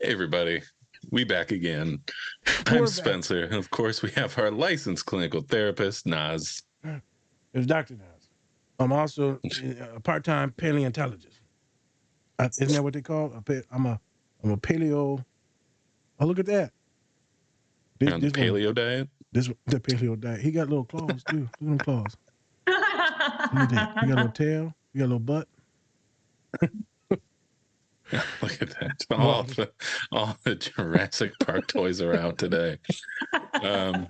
Hey everybody, we back again. I'm We're back. Spencer, and of course we have our licensed clinical therapist, Naz. It's Dr. Nas. I'm also a part-time paleontologist. Isn't that what they call? I'm a paleo. Oh, look at that. You're This on the this one paleo diet. this the paleo diet. He got little claws too. Look at them claws. Look at that. He got a little tail. He got a little butt. Look at that. Well, All the Jurassic Park toys are out today. Um,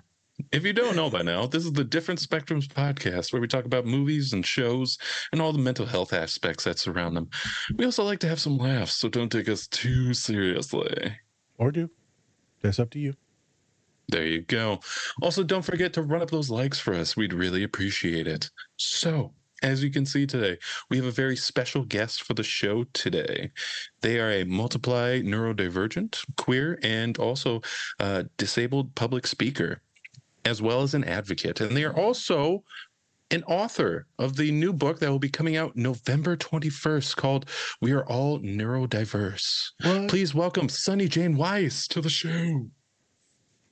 if you don't know by now, this is the Different Spectrums podcast where we talk about movies and shows and all the mental health aspects that surround them. We also like to have some laughs, so don't take us too seriously. or do. That's up to you. There you go. Also, don't forget to run up those likes for us. We'd really appreciate it. So, as you can see today, we have a very special guest for the show today. They are a multiply neurodivergent, queer, and also disabled public speaker, as well as an advocate. And they are also an author of the new book that will be coming out November 21st called We Are All Neurodiverse. What? Please welcome Sonny Jane Wise to the show.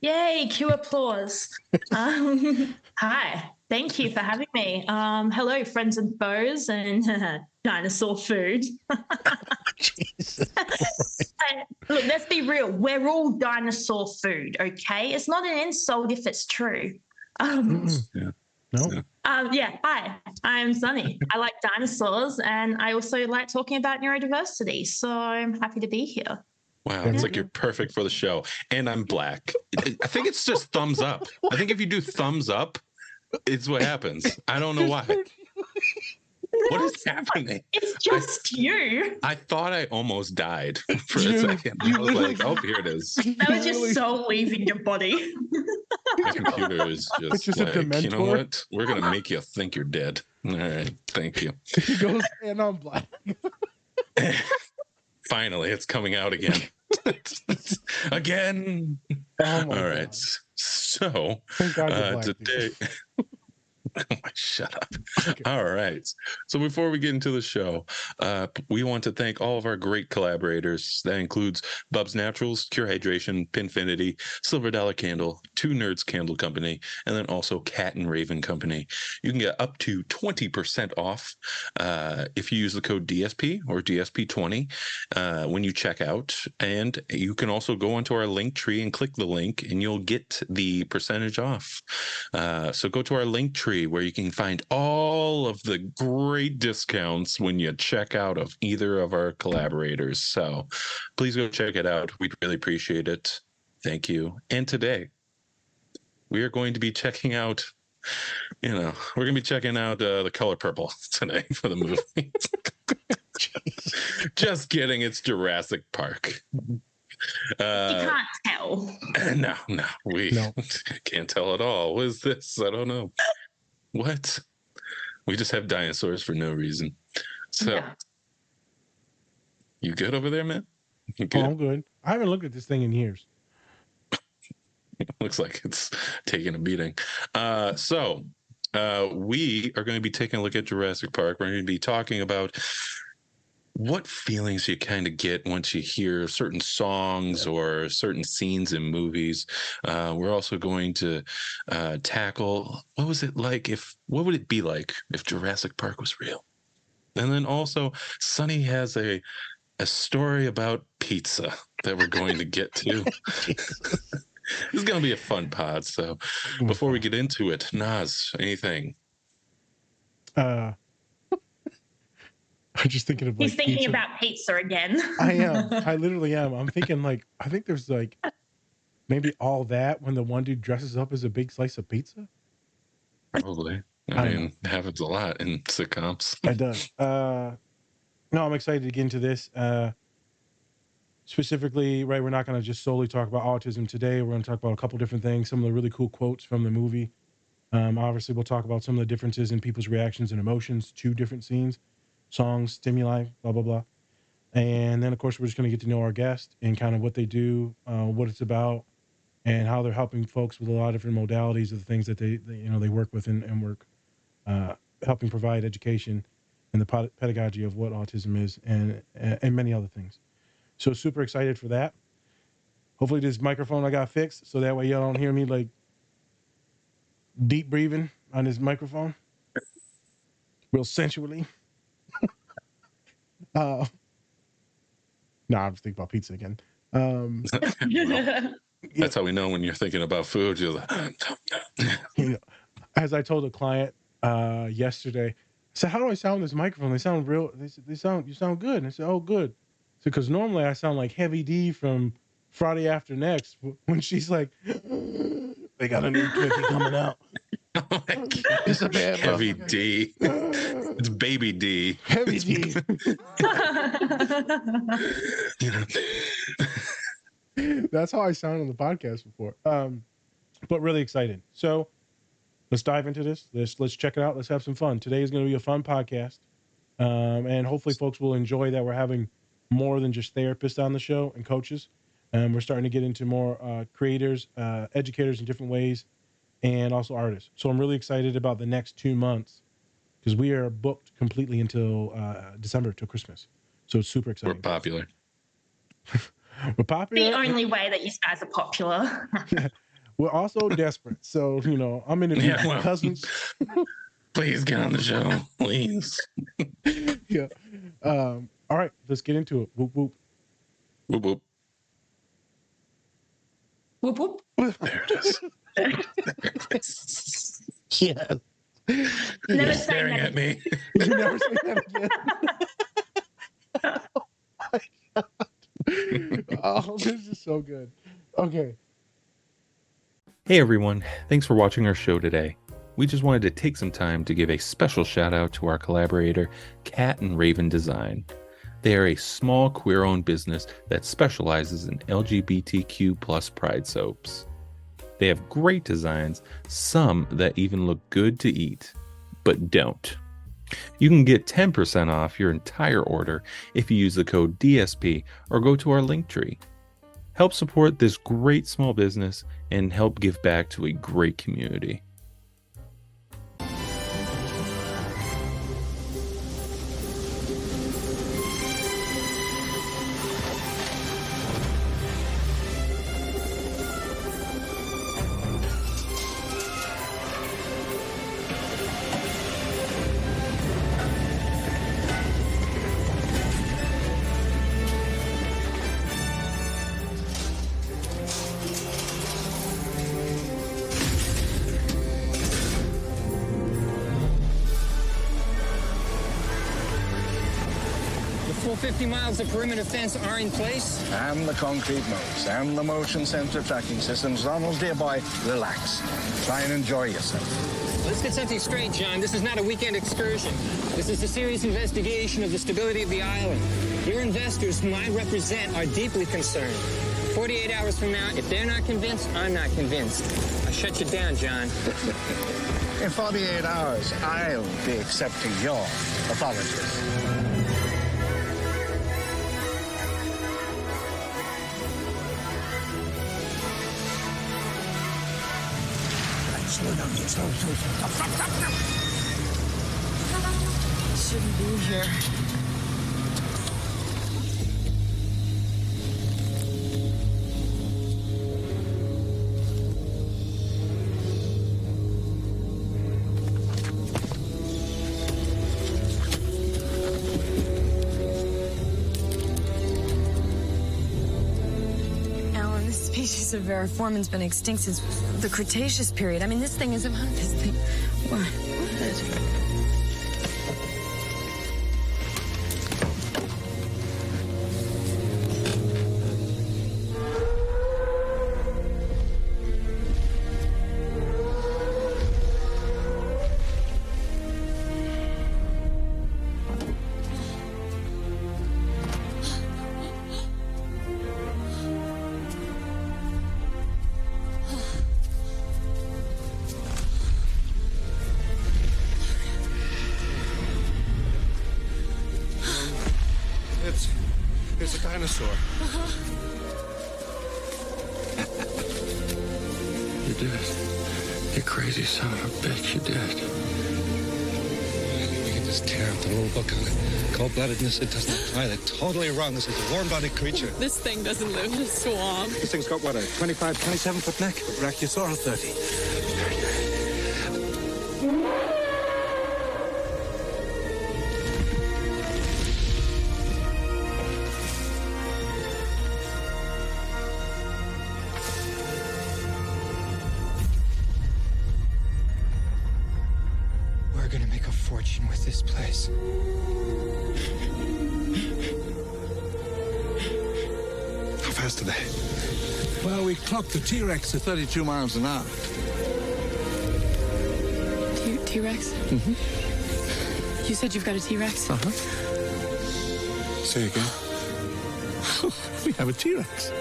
Yay, cue applause. Hi, thank you for having me. Hello, friends and foes and dinosaur food. Jesus. Look, let's be real. We're all dinosaur food, okay? It's not an insult if it's true. Yeah. No. Yeah, hi, I'm Sonny. I like dinosaurs and I also like talking about neurodiversity, so I'm happy to be here. Wow, it's like you're perfect for the show. And I'm black. I think it's just thumbs up. I think if you do thumbs up, it's what happens. I don't know why. What is happening? It's just you. I thought I almost died for a second. I was like, oh, here it is. That was just soul leaving your body. My computer is just a like, you know Dementor. what? We're going to make you think you're dead. All right, thank you. He goes, and I'm black. Finally, it's coming out again. Again. Oh my All right. God. So Thank God you're black, today. Shut up. Okay. All right. So before we get into the show, we want to thank all of our great collaborators. That includes Bub's Naturals, Cure Hydration, Pinfinity, Silver Dollar Candle, Two Nerds Candle Company, and then also Cat and Raven Company. You can get up to 20% off if you use the code DSP or DSP20 when you check out. And you can also go onto our link tree and click the link, and you'll get the percentage off. So go to our link tree where you can find all of the great discounts when you check out of either of our collaborators. So please go check it out. We'd really appreciate it. Thank you. And today we are going to be checking out, we're going to be checking out The Color Purple today for the movie. Just kidding. It's Jurassic Park. You can't tell. No, we No. can't tell at all. What is this? I don't know. What? We just have dinosaurs for no reason. So, Yeah. You good over there, man? You Oh, good? I'm good. I haven't looked at this thing in years. Looks like it's taking a beating. So we are going to be taking a look at Jurassic Park. We're going to be talking about what feelings you kind of get once you hear certain songs or certain scenes in movies. We're also going to tackle what would it be like if Jurassic Park was real? And then also Sonny has a story about pizza that we're going to get to. This is going to be a fun pod. So before we get into it, Naz, anything? I'm just thinking of like He's thinking pizza. about pizza again. I am. I literally am. I'm thinking I think there's maybe all that when the one dude dresses up as a big slice of pizza. Probably. I mean, it happens a lot in sitcoms. It does. No, I'm excited to get into this. Specifically, right, we're not going to just solely talk about autism today. We're going to talk about a couple different things, some of the really cool quotes from the movie. Obviously, we'll talk about some of the differences in people's reactions and emotions to different scenes, songs, stimuli, blah, blah, blah. And then, of course, we're just going to get to know our guest and kind of what they do, what it's about, and how they're helping folks with a lot of different modalities of the things that they work with and work, helping provide education and the pedagogy of what autism is and many other things. So super excited for that. Hopefully this microphone I got fixed so that way y'all don't hear me like deep breathing on this microphone real sensually. No, I'm just thinking about pizza again. That's how we know when you're thinking about food. You're like, you know, as I told a client yesterday, I said, "How do I sound this microphone? They sound real. You sound good." And I said, "Oh, good." So because normally I sound like Heavy D from Friday After Next when she's like, "They got a new Twinkie coming out." oh my God. It's a bad Heavy motherfucker. D. It's Baby D. Heavy D. That's how I sounded on the podcast before. But really excited. So let's dive into this. Let's check it out. Let's have some fun. Today is going to be a fun podcast. And hopefully folks will enjoy that we're having more than just therapists on the show and coaches. We're starting to get into more creators, educators in different ways, and also artists. So I'm really excited about the next 2 months because we are booked completely until December, till Christmas. So it's super exciting. We're popular. We're popular. The only way that you guys are popular. We're also desperate. So, I'm interviewing my cousins. Please get on the show. Please. Yeah. All right, let's get into it. Whoop, whoop. Whoop, whoop. Whoop, whoop. There it is. Yeah. Never You're say staring never. at me. You never say that again. Oh my God. Oh, this is so good. Okay. Hey everyone, thanks for watching our show today. We just wanted to take some time to give a special shout out to our collaborator, Cat and Raven Design. They are a small queer-owned business that specializes in LGBTQ plus pride soaps. They have great designs, some that even look good to eat, but don't. You can get 10% off your entire order if you use the code DSP or go to our link tree. Help support this great small business and help give back to a great community. Full 50 miles of perimeter fence are in place. And the concrete modes and the motion sensor tracking systems. Ronald, dear boy, relax. Try and enjoy yourself. Let's get something straight, John. This is not a weekend excursion. This is a serious investigation of the stability of the island. Your investors, whom I represent, are deeply concerned. 48 hours from now, if they're not convinced, I'm not convinced. I shut you down, John. In 48 hours, I'll be accepting your apologies. Shouldn't be here. Alan, this species of variformin's been extinct since the Cretaceous period. I mean, this thing is about this thing. What? It's a dinosaur. You did it. You crazy son of a bitch, you did it. We get to Just tear up the rule book on it. Cold-bloodedness, it doesn't apply. They're totally wrong. This is a warm-blooded creature. This thing doesn't live in a swamp. This thing's got, what, a 25, 27-foot neck? A brachiosaurus 30. We're gonna make a fortune with this place. How fast are they? Well, we clocked the T-Rex at 32 miles an hour. T-Rex? Mm-hmm. You said you've got a T-Rex? Uh-huh. Say again. We have a T-Rex.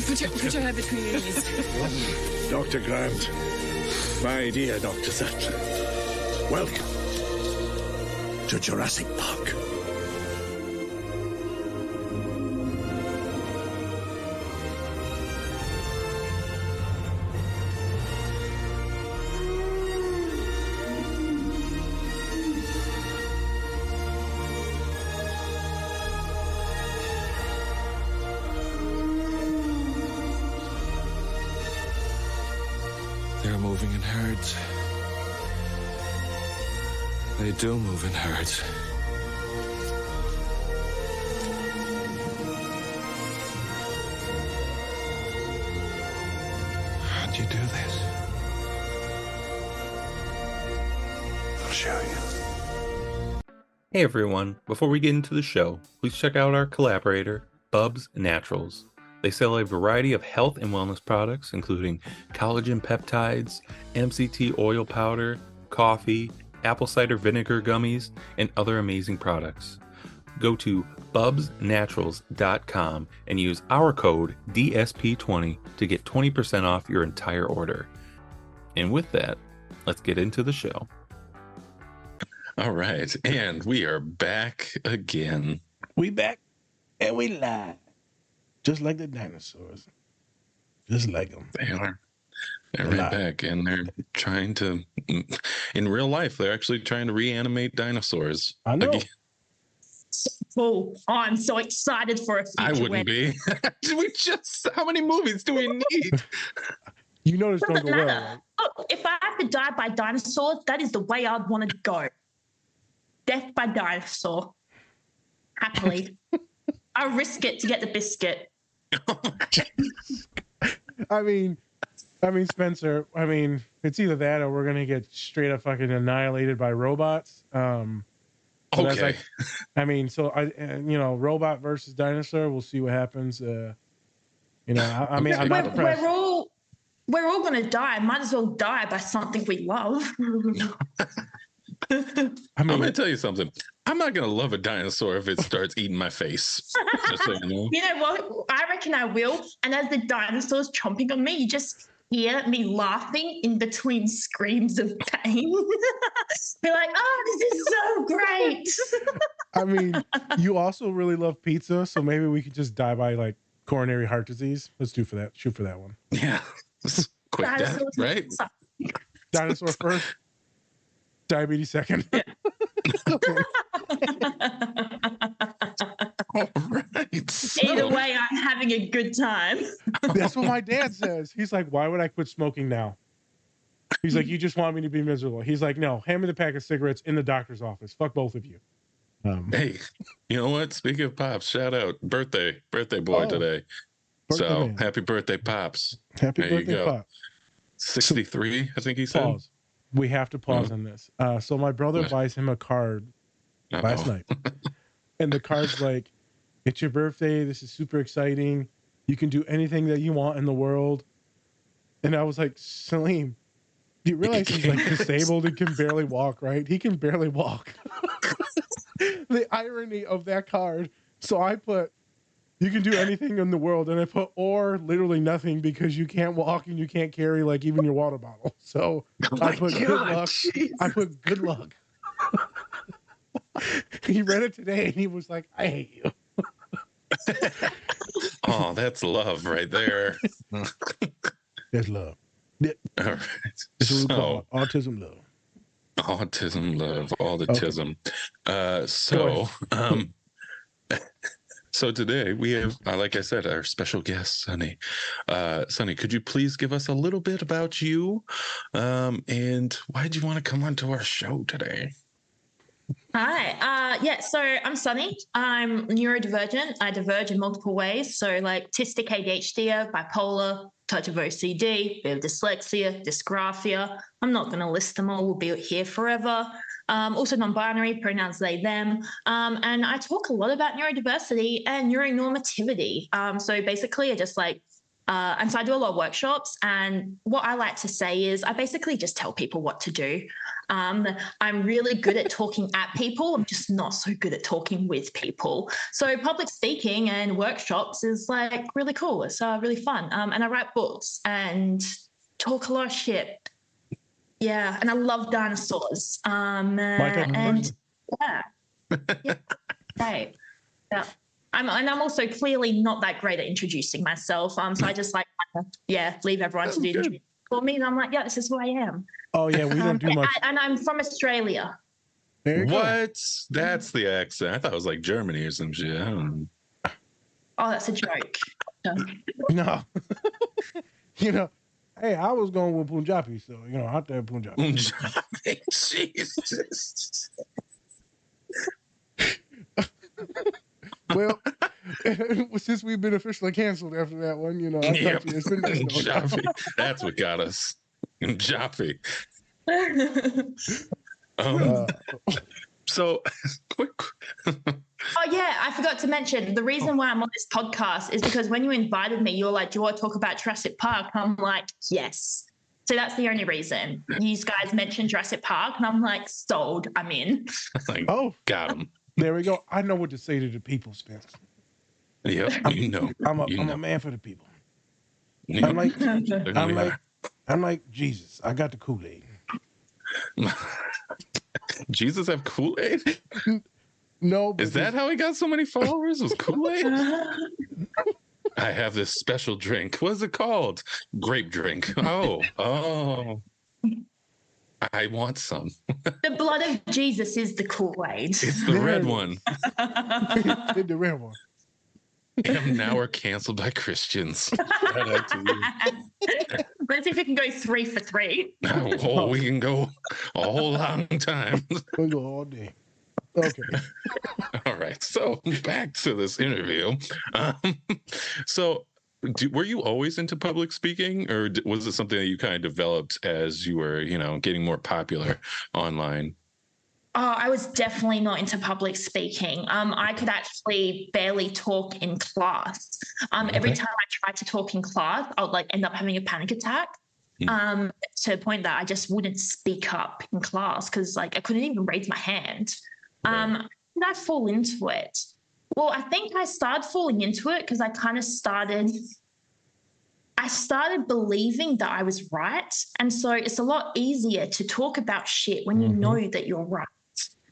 Put your head between your knees. Dr. Grant. My dear Dr. Sattler. Welcome to Jurassic Park. They're moving in herds. They do move in herds. How'd you do this? I'll show you. Hey everyone, before we get into the show, please check out our collaborator, Bubs Naturals. They sell a variety of health and wellness products, including collagen peptides, MCT oil powder, coffee, apple cider vinegar gummies, and other amazing products. Go to bubsnaturals.com and use our code DSP20 to get 20% off your entire order. And with that, let's get into the show. All right, and we are back again. We back and we live. Just like the dinosaurs. Just like them. They're right back, and they're trying to, in real life, they're actually trying to reanimate dinosaurs. I know. Again. Oh, I'm so excited for a future. I wouldn't be. How many movies do we need? You know this don't go well, Matter. right? Oh, if I have to die by dinosaurs, that is the way I'd want to go. Death by dinosaur. Happily. I'll risk it to get the biscuit. I mean, Spencer, it's either that or we're going to get straight up fucking annihilated by robots. So Okay. Robot versus dinosaur, we'll see what happens. I'm not impressed. We're all going to die. Might as well die by something we love. I'm going to tell you something. I'm not going to love a dinosaur if it starts eating my face. Just so you know. You know what? I reckon I will. And as the dinosaur's chomping on me, you just hear me laughing in between screams of pain. Be like, oh, this is so great. I mean, you also really love pizza, so maybe we could just die by like coronary heart disease. Let's shoot for that one. Yeah. Quick death, right? Dinosaur first, diabetes second. Okay. All right. Either way, I'm having a good time. That's what my dad says. He's like, why would I quit smoking now? He's like, you just want me to be miserable. He's like, no, hand me the pack of cigarettes in the doctor's office. Fuck both of you. Hey, you know what? Speaking of Pops, shout out birthday boy today. Man. Happy birthday, Pops. Happy there birthday, you go. Pops. 63, I think he said. Pause. We have to pause on this. So my brother buys him a card last night. And the card's like, it's your birthday. This is super exciting. You can do anything that you want in the world. And I was like, Salim, do you realize he's like disabled and can barely walk, right? He can barely walk. The irony of that card. So I put, you can do anything in the world. And I put, or literally nothing because you can't walk and you can't carry like even your water bottle. So I put good luck. Jesus. I put good luck. He read it today and he was like, I hate you. Oh, that's love right there. That's love. Yeah. All right. That's what we call autism love. Autism, love, all the Okay. tism. Go So today we have, like I said, our special guest, Sonny. Sonny, could you please give us a little bit about you, and why did you want to come onto our show today? Hi. So I'm Sonny. I'm neurodivergent. I diverge in multiple ways. So like autistic ADHD, bipolar, touch of OCD, bit of dyslexia, dysgraphia. I'm not going to list them all. We'll be here forever. Also non-binary, pronouns they, them. And I talk a lot about neurodiversity and neuronormativity. So basically I just and so I do a lot of workshops, and what I like to say is I basically just tell people what to do. I'm really good at talking at people. I'm just not so good at talking with people. So public speaking and workshops is like really cool. It's really fun. And I write books and talk a lot of shit. Yeah, and I love dinosaurs. My type of person. Yeah, right. Yeah. I'm also clearly not that great at introducing myself. So I just leave everyone to do the for me. And I'm like, yeah, this is who I am. Oh yeah, we don't do much. And I'm from Australia. There you go. What? That's the accent. I thought it was like Germany or some shit. I don't know. Oh, that's a joke. No. Hey, I was going with Punjabi, so out there Punjabi. Jesus. Well, since we've been officially canceled after that one, I Yep. thought it's been Jaffe. That's what got us. Jaffe. So quick. Oh yeah, I forgot to mention the reason why I'm on this podcast is because when you invited me, you're like, "Do you want to talk about Jurassic Park?" I'm like, "Yes." So that's the only reason. You guys mentioned Jurassic Park, and I'm like, "Sold. I'm in." Got him. There we go. I know what to say to the people, Spence. Yep, I'm a man for the people. You know. I'm like Jesus. I got the Kool-Aid. Jesus have Kool-Aid? No. Is that how he got so many followers? Was Kool-Aid? I have this special drink. What is it called? Grape drink. Oh. I want some. The blood of Jesus is the Kool-Aid. It's the red one. The red one. And now we're canceled by Christians. Shout out to you. Let's see if we can go 3 for 3. We can go a whole long time. We go all day. Okay. All right. So back to this interview. Were you always into public speaking, or was it something that you kind of developed as you were, getting more popular online? Oh, I was definitely not into public speaking. I could actually barely talk in class. Every time I tried to talk in class, I would end up having a panic attack. To the point that I just wouldn't speak up in class because I couldn't even raise my hand. Right. Did I fall into it? Well, I think I started falling into it because I started believing that I was right. And so it's a lot easier to talk about shit when you know that you're right.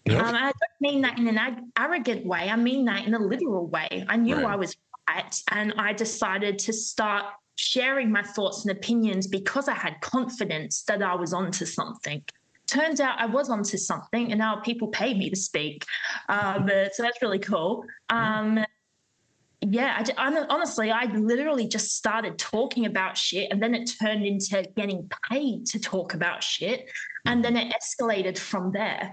Yep. I don't mean that in an arrogant way. I mean that in a literal way. I knew I was right, and I decided to start sharing my thoughts and opinions because I had confidence that I was onto something. Turns out I was onto something, and now people pay me to speak. So that's really cool. Honestly, I literally just started talking about shit, and then it turned into getting paid to talk about shit, and then it escalated from there.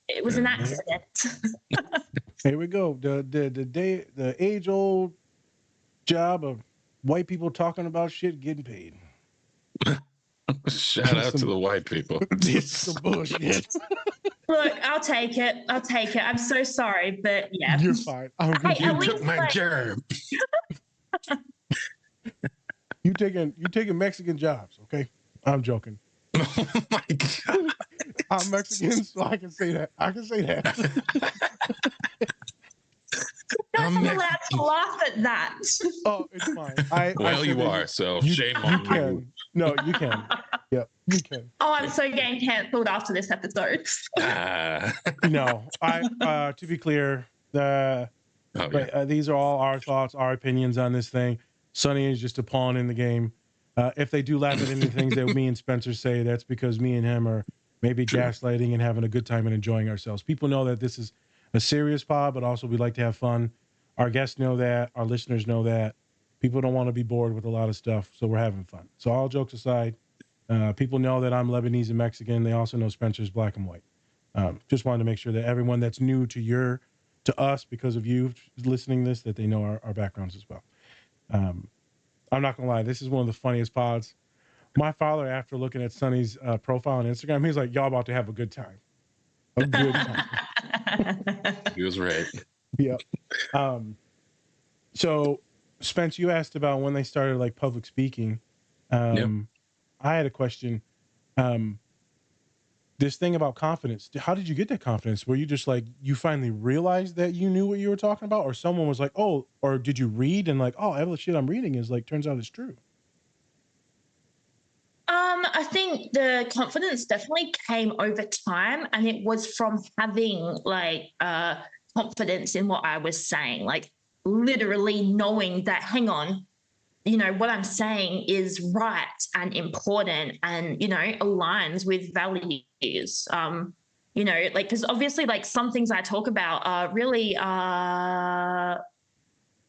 It was an accident. Here we go. The age-old job of white people talking about shit, getting paid. Shout out to the white people. It's some bullshit. Look, I'll take it. I'm so sorry, but yeah. You're fine. You took my job. You taking Mexican jobs, okay? I'm joking. Oh my God. I'm Mexican, so I can say that. I'm not allowed to laugh at that. Oh, it's fine. You are, so shame on you. Can. No, you can. Yep, you can. Oh, I'm so getting cancelled after this episode. No, to be clear, these are all our thoughts, our opinions on this thing. Sonny is just a pawn in the game. If they do laugh at any things that me and Spencer say, that's because me and him are maybe gaslighting and having a good time and enjoying ourselves. People know that this is a serious pod, but also we like to have fun. Our guests know that. Our listeners know that. People don't want to be bored with a lot of stuff, so we're having fun. So all jokes aside, people know that I'm Lebanese and Mexican. They also know Spencer's black and white. Just wanted to make sure that everyone that's new to us because of you listening to this, that they know our backgrounds as well. I'm not gonna lie, this is one of the funniest pods. My father, after looking at Sonny's profile on Instagram, he's like, "Y'all about to have a good time, a good time." He was right. Yep. So, Spence, you asked about when they started like public speaking. Yep. I had a question. This thing about confidence, how did you get that confidence? Were you just like, you finally realized that you knew what you were talking about? Or someone was like, oh, or did you read and like, oh, all the shit I'm reading is like, turns out it's true? I think the confidence definitely came over time, and it was from having like confidence in what I was saying, like literally knowing that, hang on, what I'm saying is right and important and, aligns with values. Like, because obviously, like, some things I talk about are really,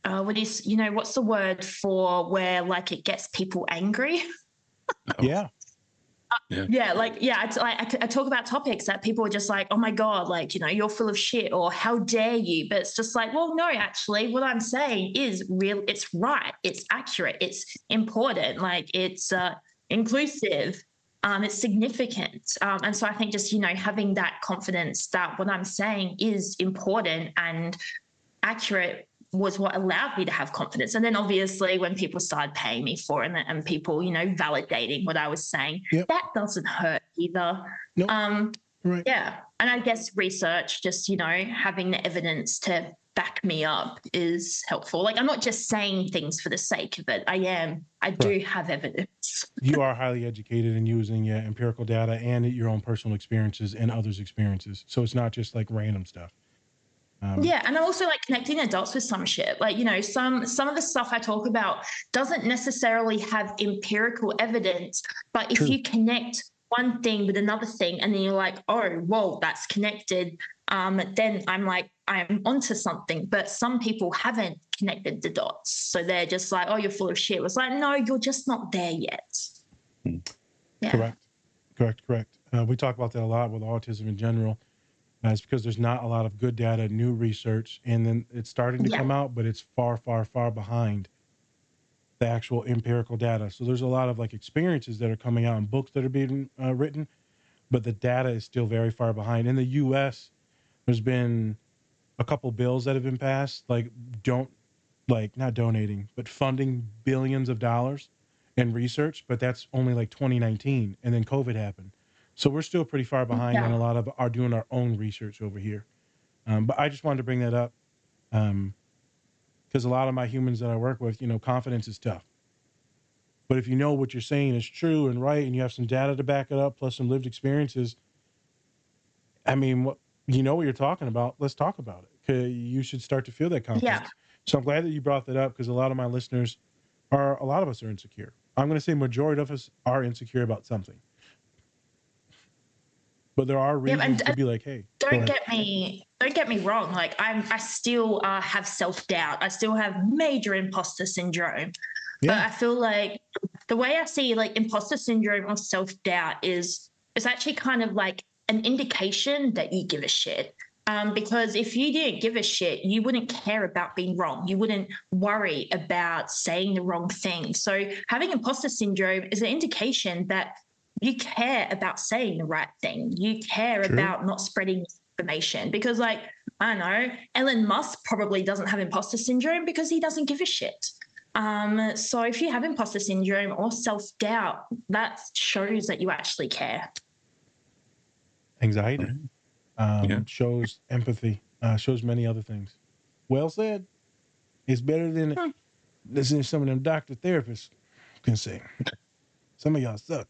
what's the word for where, like, it gets people angry? Yeah. I talk about topics that people are just like, oh my God, like, you're full of shit, or how dare you? But it's just like, well, no, actually, what I'm saying is real. It's right. It's accurate. It's important. Like, it's inclusive. It's significant. And so I think just, having that confidence that what I'm saying is important and accurate was what allowed me to have confidence. And then obviously when people started paying me for it and people, validating what I was saying, yep, that doesn't hurt either. Nope. Right. Yeah. And I guess research, just, having the evidence to back me up is helpful. Like, I'm not just saying things for the sake of it. I do have evidence. You are highly educated in using empirical data and your own personal experiences and others' experiences. So it's not just like random stuff. Yeah, and I also like connecting the dots with some shit. Like, some of the stuff I talk about doesn't necessarily have empirical evidence, but if you connect one thing with another thing and then you're like, oh, whoa, that's connected, then I'm like, I'm onto something. But some people haven't connected the dots. So they're just like, oh, you're full of shit. It's like, no, you're just not there yet. Yeah. Correct. We talk about that a lot with autism in general. It's because there's not a lot of good data, new research, and then it's starting to come out, but it's far, far, far behind the actual empirical data. So there's a lot of like experiences that are coming out and books that are being written, but the data is still very far behind. In the U.S., there's been a couple bills that have been passed, like not donating, but funding billions of dollars in research, but that's only like 2019, and then COVID happened. So we're still pretty far behind on a lot of doing our own research over here. But I just wanted to bring that up because a lot of my humans that I work with, confidence is tough. But if you know what you're saying is true and right, and you have some data to back it up, plus some lived experiences, I mean, you know what you're talking about. Let's talk about it. You should start to feel that confidence. Yeah. So I'm glad that you brought that up because a lot of my listeners a lot of us are insecure. I'm going to say majority of us are insecure about something. But there are reasons to be like, hey, don't get me wrong. Like, I still have self-doubt. I still have major imposter syndrome. Yeah. But I feel like the way I see like imposter syndrome or self-doubt is it's actually kind of like an indication that you give a shit. Because if you didn't give a shit, you wouldn't care about being wrong. You wouldn't worry about saying the wrong thing. So having imposter syndrome is an indication that you care about saying the right thing. You care about not spreading information because, like, I don't know, Elon Musk probably doesn't have imposter syndrome because he doesn't give a shit. So if you have imposter syndrome or self-doubt, that shows that you actually care. Anxiety shows empathy, shows many other things. Well said. It's better than listening to some of them doctor therapists can say. Some of y'all suck.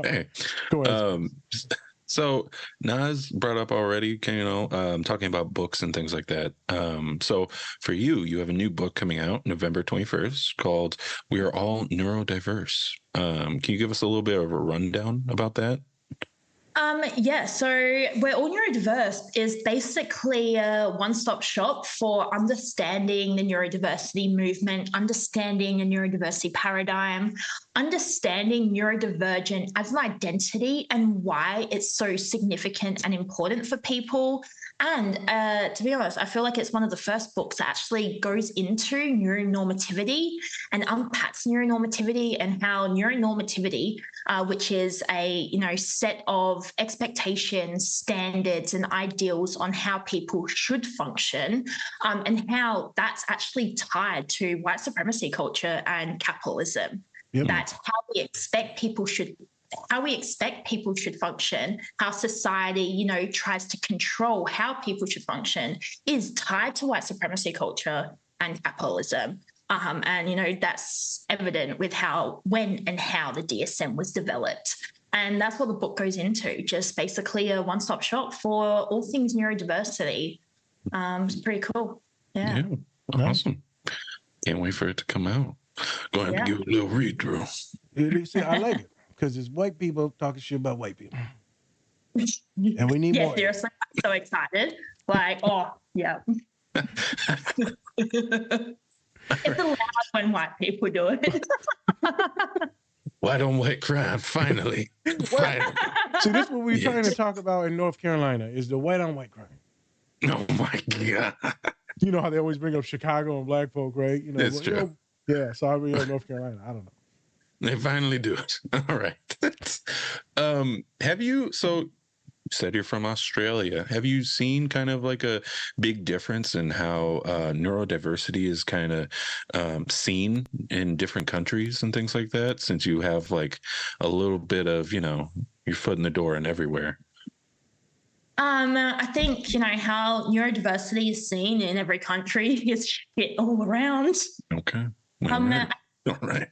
Hey, So Nas brought up already, talking about books and things like that. So for you have a new book coming out November 21st called "We Are All Neurodiverse." Can you give us a little bit of a rundown about that? Yeah, so We're All Neurodiverse is basically a one-stop shop for understanding the neurodiversity movement, understanding the neurodiversity paradigm, understanding neurodivergent as an identity and why it's so significant and important for people. And to be honest, I feel like it's one of the first books that actually goes into neuronormativity and unpacks neuronormativity and how neuronormativity, which is a set of expectations, standards, and ideals on how people should function, and how that's actually tied to white supremacy culture and capitalism. Yep. That's how we expect people should function, how society, tries to control how people should function is tied to white supremacy culture and capitalism. And, that's evident with when and how the DSM was developed. And that's what the book goes into, just basically a one-stop shop for all things neurodiversity. It's pretty cool. Yeah. Awesome. Can't wait for it to come out. Go ahead and give it a little read through. See, I like it because it's white people talking shit about white people. And we need more. Seriously, I'm so excited. Like, yeah. It's allowed when white people do it. White on white crime, finally. Finally. See, this is what we're trying to talk about in North Carolina is the white on white crime. Oh my God. You know how they always bring up Chicago and black folk, right? That's true. Yeah, so I mean, North Carolina, I don't know. They finally do it. All right. Have you said you're from Australia. Have you seen kind of like a big difference in how neurodiversity is kind of seen in different countries and things like that, since you have like a little bit of, your foot in the door and everywhere? I think, how neurodiversity is seen in every country is shit all around. Okay. All right.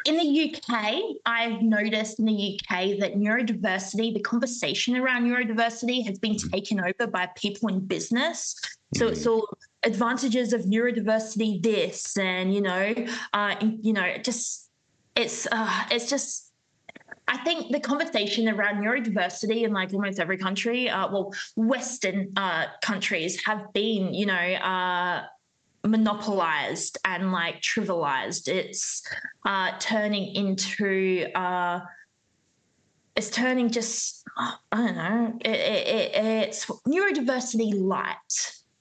In the UK, I've noticed in the UK that neurodiversity, the conversation around neurodiversity has been taken over by people in business. So it's all advantages of neurodiversity, this, and, it's just, I think the conversation around neurodiversity in like almost every country, Western countries have been, monopolized and like trivialized. It's turning just, I don't know, it's neurodiversity light.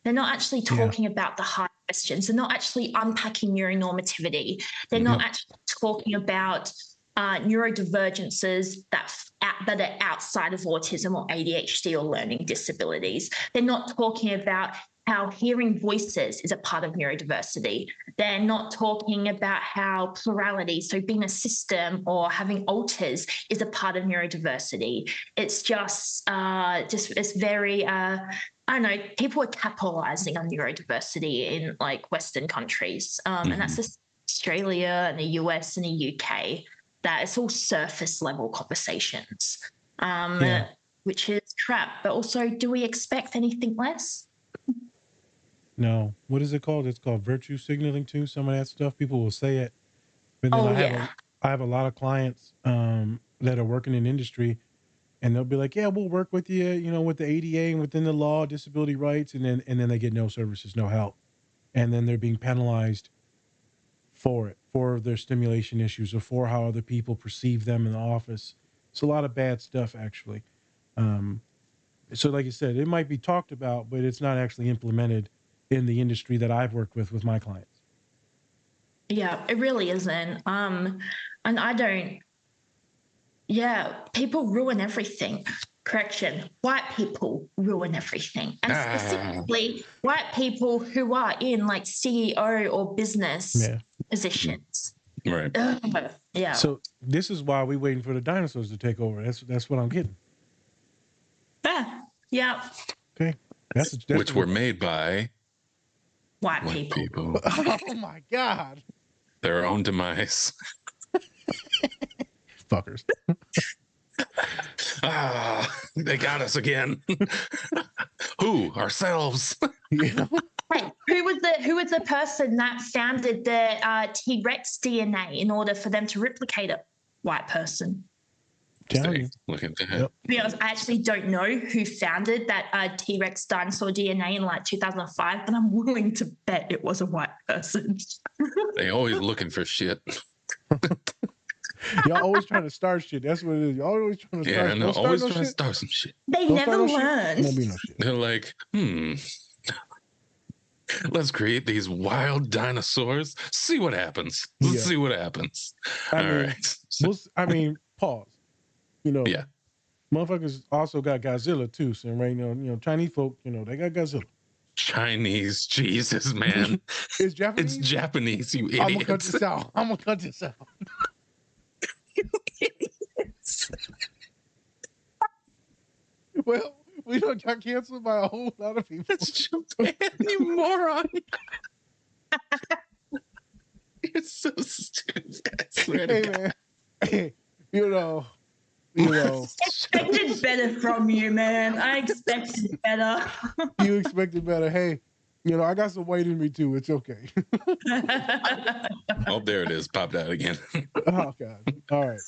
They're not actually talking about the hard questions. They're not actually unpacking neuronormativity. They're not actually talking about neurodivergences that are outside of autism or ADHD or learning disabilities. They're not talking about how hearing voices is a part of neurodiversity. They're not talking about how plurality, so being a system or having alters, is a part of neurodiversity. It's it's very, I don't know, people are capitalizing on neurodiversity in like Western countries. And that's just Australia and the US and the UK, that it's all surface level conversations, which is crap. But also, do we expect anything less? No. What is it called? It's called virtue signaling too. Some of that stuff, people will say it. But then I have a lot of clients that are working in industry, and they'll be like, yeah, we'll work with you, with the ADA and within the law, disability rights. And then they get no services, no help. And then they're being penalized for it, for their stimulation issues or for how other people perceive them in the office. It's a lot of bad stuff, actually. So like you said, it might be talked about, but it's not actually implemented in the industry that I've worked with my clients. Yeah, it really isn't. And I don't, people ruin everything. Correction, white people ruin everything. And specifically white people who are in like CEO or business positions. Right. Yeah. So this is why we're waiting for the dinosaurs to take over. That's what I'm getting. Yeah. Okay. That's which were made by white people. Oh my God. Their own demise. Fuckers. They got us again. Who? Ourselves. Yeah. Wait, who was the person that founded the T-Rex DNA in order for them to replicate a white person? Telling you. Look at that. Yep. To be honest, I actually don't know who founded that T-Rex dinosaur DNA in like 2005, but I'm willing to bet it was a white person. They always looking for shit. Y'all always trying to start shit. That's what it is. Y'all always trying to start. Yeah, no, Don't start always no trying to shit. start some shit. They Don't never start no shit. learn. Won't be no shit. They're like, let's create these wild dinosaurs. See what happens. Let's Yeah. see what happens. I All mean, right. I mean, pause. You know, Yeah. motherfuckers also got Godzilla too. So right now, you know, Chinese folk, you know, they got Godzilla. Chinese, Jesus, man. It's Japanese. It's Japanese, you I'm gonna cut idiots. this out. I'm gonna cut this out. Well, we done got canceled by a whole lot of people. It's Japan, you moron. You're so stupid. I swear to Hey God. man, hey, you know. Expected better from you, man. I expected better. You expected better. Hey, you know, I got some weight in me too. It's okay. Oh, there it is. Popped out again. Oh God. All right.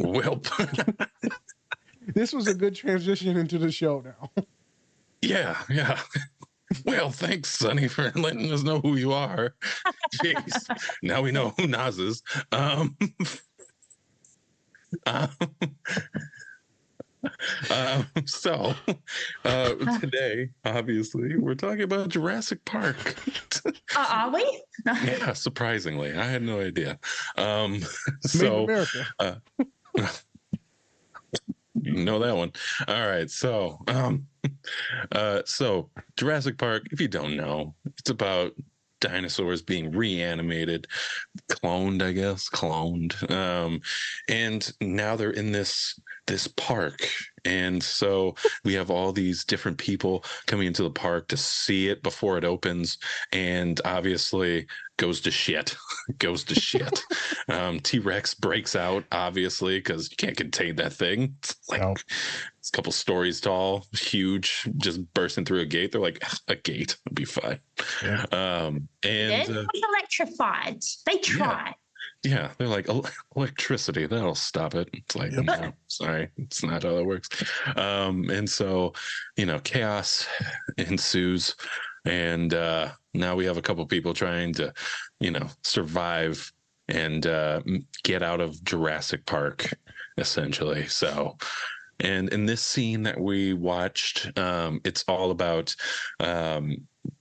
Welp. This was a good transition into the show now. Yeah. Well, thanks, Sonny, for letting us know who you are. Jeez. Now we know who Nas is. Today, obviously, we're talking about Jurassic Park. Are we? Yeah, surprisingly, I had no idea. Made in So, America. you know that one. All right, so Jurassic Park, if you don't know, it's about dinosaurs being reanimated, cloned, I guess, and now they're in this park, and so we have all these different people coming into the park to see it before it opens, and obviously goes to shit. T-Rex breaks out, obviously, because you can't contain that thing. It's like Nope. it's a couple stories tall, huge, just bursting through a gate. They're like, a gate would be fine. Yeah. And They're electrified. They try. yeah, they're like, electricity, that'll stop it. It's like, Yep. no, sorry, it's not how that works. And so, chaos ensues. And now we have a couple people trying to, survive and get out of Jurassic Park, essentially. So, and in this scene that we watched, it's all about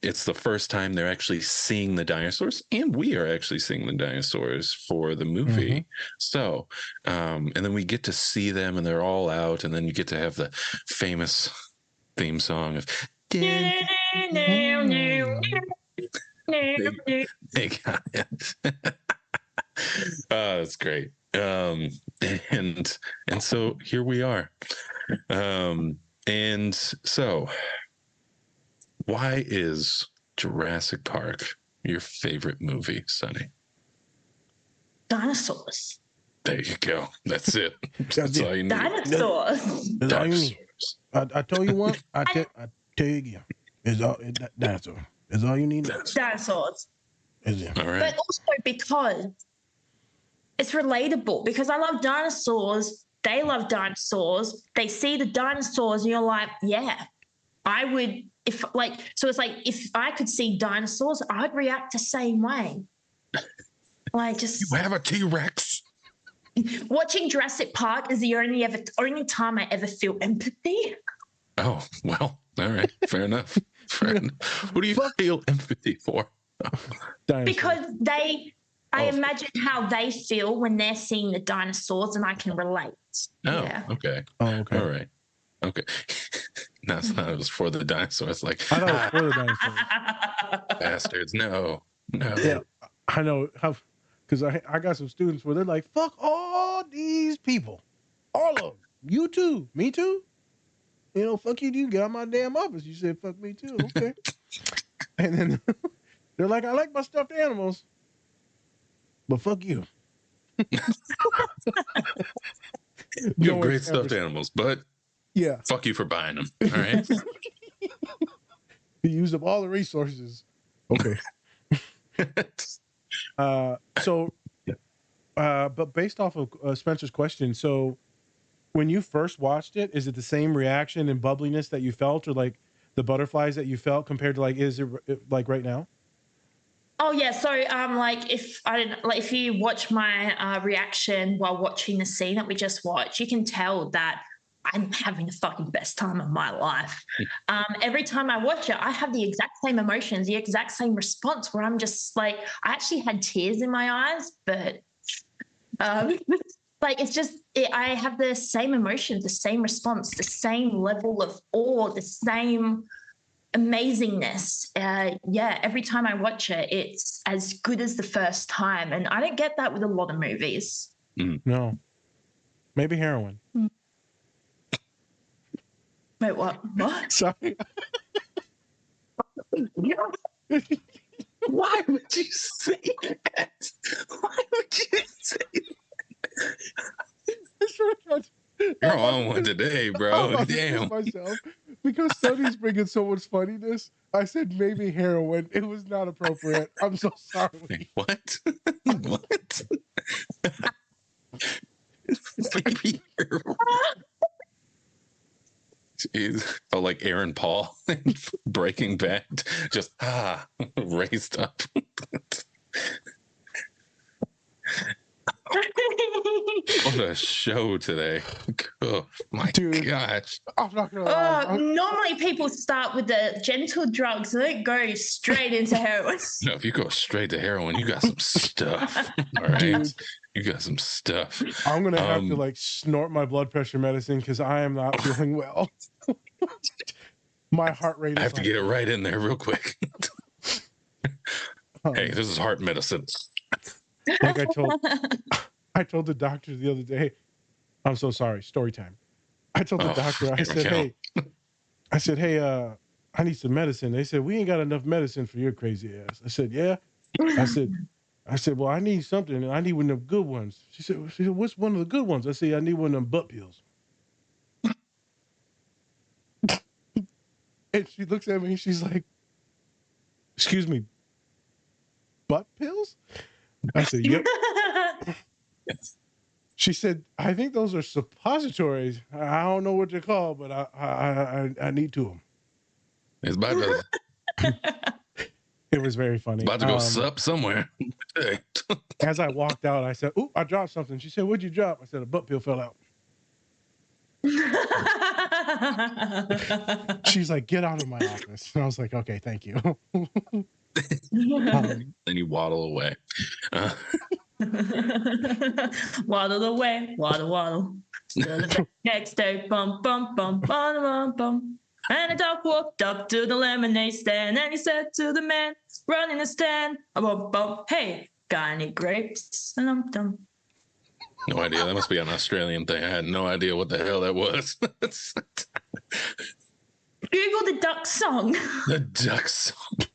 it's the first time they're actually seeing the dinosaurs, and we are actually seeing the dinosaurs for the movie. Mhm. So, and then we get to see them, and they're all out, and then you get to have the famous theme song of they got it. That's great. And so here we are. And so why is Jurassic Park your favorite movie, Sonny? Dinosaurs. There you go. That's it. That's all you need. Dinosaurs. That's all you need. Dinosaurs. I told you once. I tell you again. It's dinosaur. That's all you need. Dinosaurs. Is it? All right. But also because it's relatable, because I love dinosaurs. They love dinosaurs. They see the dinosaurs and you're like, yeah, I would, so it's like, if I could see dinosaurs, I'd react the same way. Like, just You have a T-Rex. watching Jurassic Park is the only time I ever feel empathy. Oh, well, all right. Fair enough. Fair enough. Who do you feel empathy for? Dinosaur. Because I imagine how they feel when they're seeing the dinosaurs, and I can relate. Oh, Yeah. okay. Oh, okay. All right. Okay. No, it's not. It was for the dinosaurs. Like, I know it's for the dinosaurs. bastards. No. Yeah, I know how, because I got some students where they're like, fuck all these people. All of them. You too. Me too. Fuck you, get out of my damn office. You said fuck me too. Okay. And then they're like, I like my stuffed animals, but fuck you. You No have great one's ever- stuffed animals, but Yeah, fuck you for buying them. All right. he used up all the resources. Okay. But based off of Spencer's question, so when you first watched it, is it the same reaction and bubbliness that you felt, or like the butterflies that you felt compared to like, is it like right now? Oh yeah, so like if you watch my reaction while watching the scene that we just watched, you can tell that I'm having the fucking best time of my life. Every time I watch it, I have the exact same emotions, the exact same response, where I'm just like, I actually had tears in my eyes, but like it's just I have the same emotions, the same response, the same level of awe, the same amazingness. Yeah, every time I watch it, it's as good as the first time, and I don't get that with a lot of movies. No, maybe heroin. Wait, what? Sorry. Why would you say that? Why would you say that? You're on one today, bro. Damn. Myself, because Sonny's bringing so much funniness, I said maybe heroin. It was not appropriate. I'm so sorry. Wait, what? What? Baby heroin. Jeez. Oh, like Aaron Paul in Breaking Bad, just raised up. What a show today. Oh my gosh. I'm not gonna lie. Normally people start with the gentle drugs and they go straight into heroin. No, if you go straight to heroin, you got some stuff. All right. Dude, you got some stuff. I'm gonna have to like snort my blood pressure medicine because I am not feeling well. My heart rate is I have to get it right in there real quick. Hey, this is heart medicine. Like I told the doctor the other day, I'm so sorry, story time. I told the doctor, I said, hey, I need some medicine. They said, we ain't got enough medicine for your crazy ass. I said, yeah. I said, well, I need something, and I need one of them good ones. She said, what's one of the good ones? I said, I need one of them butt pills. And she looks at me and she's like, excuse me, butt pills? I said, yep. She said, I think those are suppositories. I don't know what they're called, but I need to them. It's my brother. It was very funny. About to go sup somewhere. As I walked out, I said, "Ooh, I dropped something." She said, "What'd you drop?" I said, "A butt pill fell out." She's like, "Get out of my office." And I was like, "Okay, thank you." Then you waddle away. Waddle away, waddle. Next day, bum, bum, bum, bum, bum, bum. And a dog walked up to the lemonade stand, and he said to the man running the stand, bum, bum, hey, got any grapes? And I'm done. No idea. That must be an Australian thing. I had no idea what the hell that was. Google the duck song. The duck song.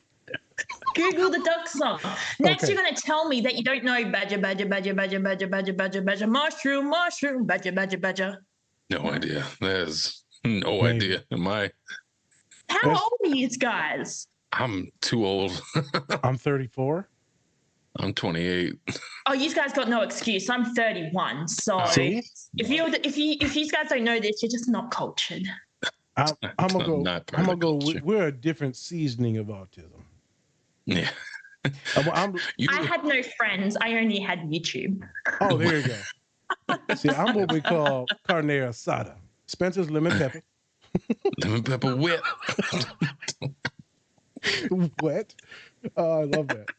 Google the duck song. Next, You're going to tell me that you don't know badger, badger, badger, badger, badger, badger, badger, badger, mushroom, mushroom, badger, badger, badger. No idea. There's no idea. How old are you guys? I'm too old. I'm 34. I'm 28. Oh, you guys got no excuse. I'm 31. So see? if you guys don't know this, you're just not cultured. I'm gonna go. We're a different seasoning of autism. Yeah. I had no friends. I only had YouTube. Oh, there you go. See, I'm what we call carne asada. Spencer's lemon pepper. Lemon pepper wet. Wet. I love that.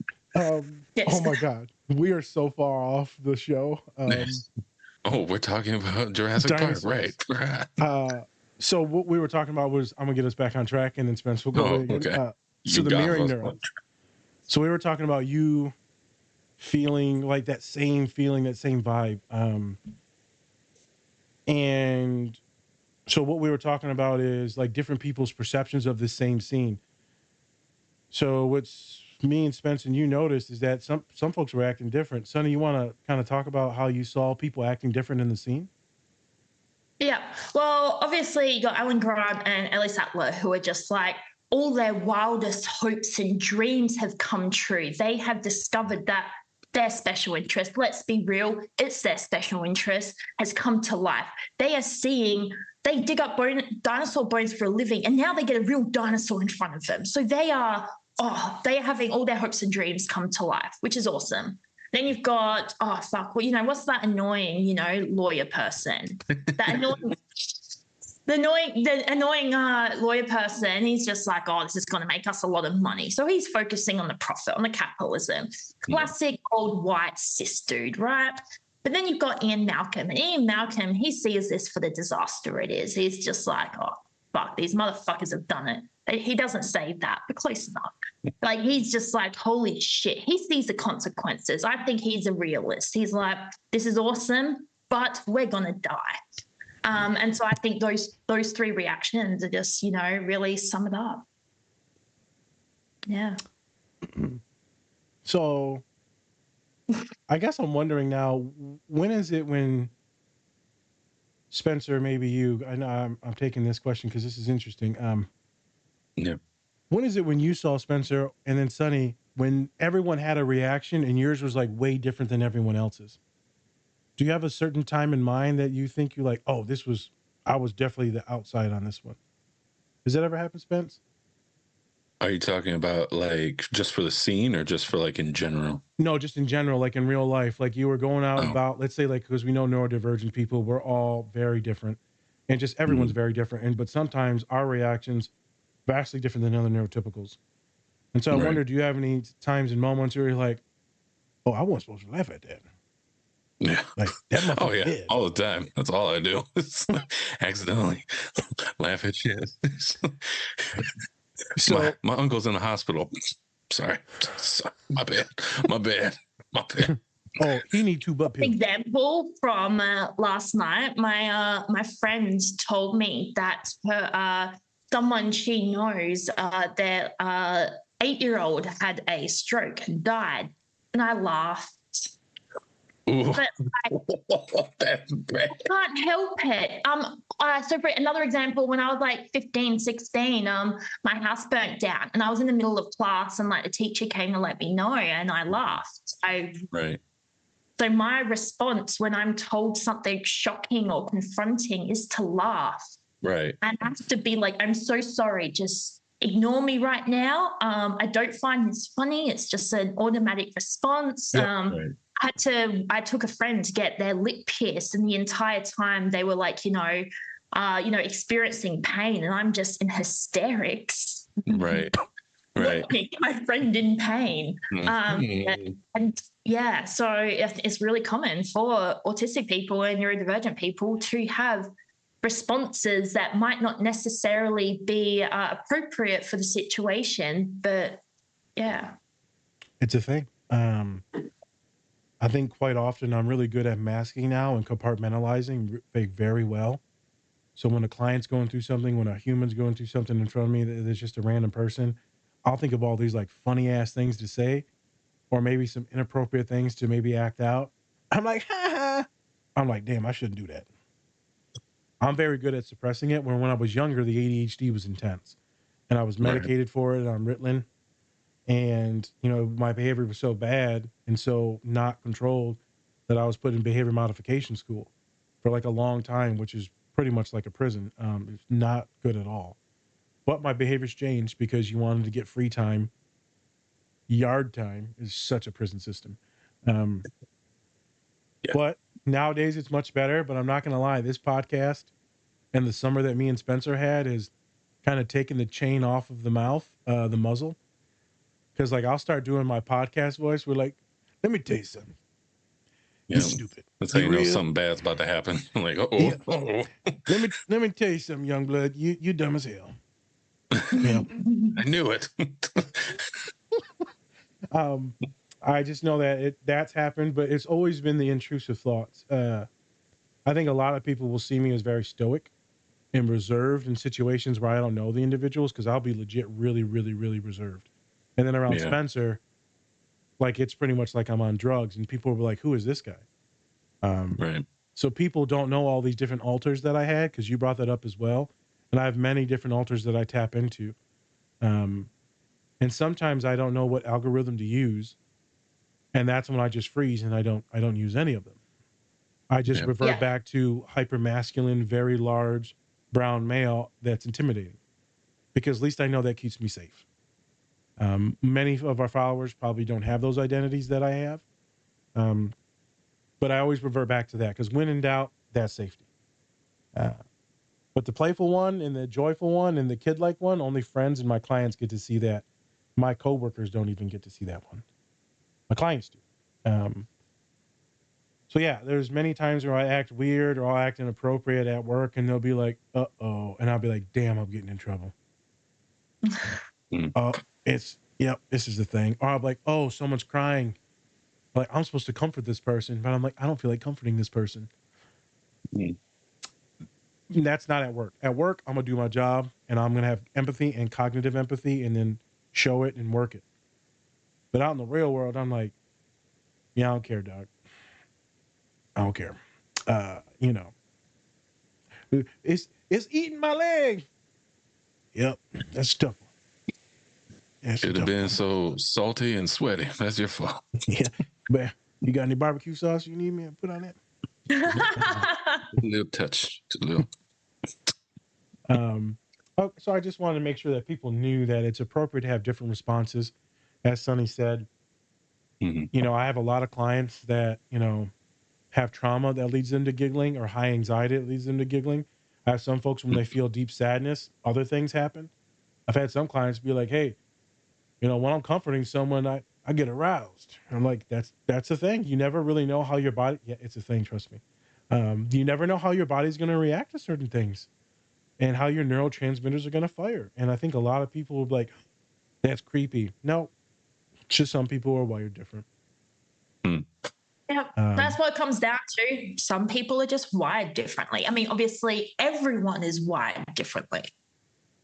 Yes. Oh my God, we are so far off the show. Oh, we're talking about Jurassic Park, right? So what we were talking about was, I'm gonna get us back on track, and then Spencer will go again. Okay. So the mirroring neurons. So we were talking about you feeling like that same feeling, that same vibe. And so what we were talking about is like different people's perceptions of the same scene. So what's me and Spencer and you noticed is that some folks were acting different. Sonny, you want to kind of talk about how you saw people acting different in the scene? Yeah. Well, obviously, you got Alan Grant and Ellie Sattler, who are just like, all their wildest hopes and dreams have come true. They have discovered that their special interest, let's be real, it's their special interest, has come to life. They are seeing, they dig up dinosaur bones for a living, and now they get a real dinosaur in front of them. So they are having all their hopes and dreams come to life, which is awesome. Then you've got, what's that annoying, lawyer person? That annoying the annoying lawyer person, he's just like, oh, this is going to make us a lot of money. So he's focusing on the profit, on the capitalism. Classic old white cis dude, right? But then you've got Ian Malcolm. And Ian Malcolm, he sees this for the disaster it is. He's just like, oh, fuck, these motherfuckers have done it. He doesn't say that, but close enough. Like, he's just like, holy shit. He sees the consequences. I think he's a realist. He's like, this is awesome, but we're going to die. And so I think those three reactions are just, really sum it up. Yeah. So I guess I'm wondering now, when is it when Spencer, maybe you, I know I'm taking this question because this is interesting. Yeah. When is it when you saw Spencer and then Sonny, when everyone had a reaction and yours was like way different than everyone else's? Do you have a certain time in mind that you think you're like, oh, I was definitely the outside on this one? Has that ever happened, Spence? Are you talking about like just for the scene or just for like in general? No, just in general, like in real life. Like you were going out about, let's say, like, because we know neurodivergent people, we're all very different, and just everyone's very different. But sometimes our reactions vastly different than other neurotypicals. And so I wonder, do you have any times and moments where you're like, oh, I wasn't supposed to laugh at that? Yeah. Like that motherfucker. Oh yeah, dead. all the time. That's all I do. Accidentally laugh at shit. So my uncle's in the hospital. Sorry. My bad. Oh, he need 2 butt pills. Example from last night, my friend told me that her someone she knows, their 8-year-old had a stroke and died, and I laughed. Ooh. But That's bad. I can't help it. So for another example, when I was like 15, 16, my house burnt down and I was in the middle of class and like the teacher came to let me know and I laughed. So my response when I'm told something shocking or confronting is to laugh. Right. And I have to be like, I'm so sorry, just ignore me right now. I don't find this funny. It's just an automatic response. I took a friend to get their lip pierced, and the entire time they were like, experiencing pain, and I'm just in hysterics. Right. My friend in pain. So it's really common for autistic people and neurodivergent people to have responses that might not necessarily be appropriate for the situation, but yeah. It's a thing. I think quite often I'm really good at masking now and compartmentalizing very well. So when a client's going through something, when a human's going through something in front of me, there's just a random person, I'll think of all these like funny ass things to say, or maybe some inappropriate things to maybe act out. I'm like, ha. I'm like, damn, I shouldn't do that. I'm very good at suppressing it. When I was younger, the ADHD was intense and I was medicated for it on Ritalin. And, my behavior was so bad and so not controlled that I was put in behavior modification school for like a long time, which is pretty much like a prison. It's not good at all. But my behaviors changed because you wanted to get free time. Yard time is such a prison system. But nowadays it's much better. But I'm not going to lie. This podcast and the summer that me and Spencer had is kind of taking the chain off of the mouth, the muzzle. Because like I'll start doing my podcast voice. We're like, let me tell you something. You're stupid. That's how you know something bad's about to happen. I'm like, Let me tell you something, young blood. You dumb as hell. I knew it. I just know that that's happened, but it's always been the intrusive thoughts. I think a lot of people will see me as very stoic and reserved in situations where I don't know the individuals, because I'll be legit really, really, really reserved. And then around Spencer, like it's pretty much like I'm on drugs, and people will be like, "Who is this guy?" So people don't know all these different alters that I had, because you brought that up as well. And I have many different alters that I tap into. And sometimes I don't know what algorithm to use. And that's when I just freeze and I don't use any of them. I just revert back to hypermasculine, very large brown male that's intimidating, because at least I know that keeps me safe. Many of our followers probably don't have those identities that I have. But I always revert back to that, because when in doubt, that's safety. But the playful one and the joyful one and the kid-like one, only friends and my clients get to see that. My coworkers don't even get to see that one. My clients do. So yeah, there's many times where I act weird or I'll act inappropriate at work, and they'll be like, "Uh-oh," and I'll be like, "Damn, I'm getting in trouble." Oh, this is the thing. Or I'll be like, "Oh, someone's crying." Like, I'm supposed to comfort this person, but I'm like, I don't feel like comforting this person. That's not at work. At work, I'm gonna do my job, and I'm gonna have empathy and cognitive empathy, and then show it and work it. But out in the real world, I'm like, yeah, I don't care, dog. I don't care. It's eating my leg. Yep, that's tough. Should have been so salty and sweaty. That's your fault. Yeah, but you got any barbecue sauce you need me to put on it? A little touch, just a little. So I just wanted to make sure that people knew that it's appropriate to have different responses. As Sonny said, I have a lot of clients that, have trauma that leads them to giggling, or high anxiety that leads them to giggling. I have some folks, when they feel deep sadness, other things happen. I've had some clients be like, hey, when I'm comforting someone, I get aroused. And I'm like, that's a thing. You never really know how your body, it's a thing, trust me. You never know how your body's going to react to certain things and how your neurotransmitters are going to fire. And I think a lot of people will be like, that's creepy. No, it's just some people are wired different. Yeah, that's what it comes down to. Some people are just wired differently. I mean, obviously, everyone is wired differently.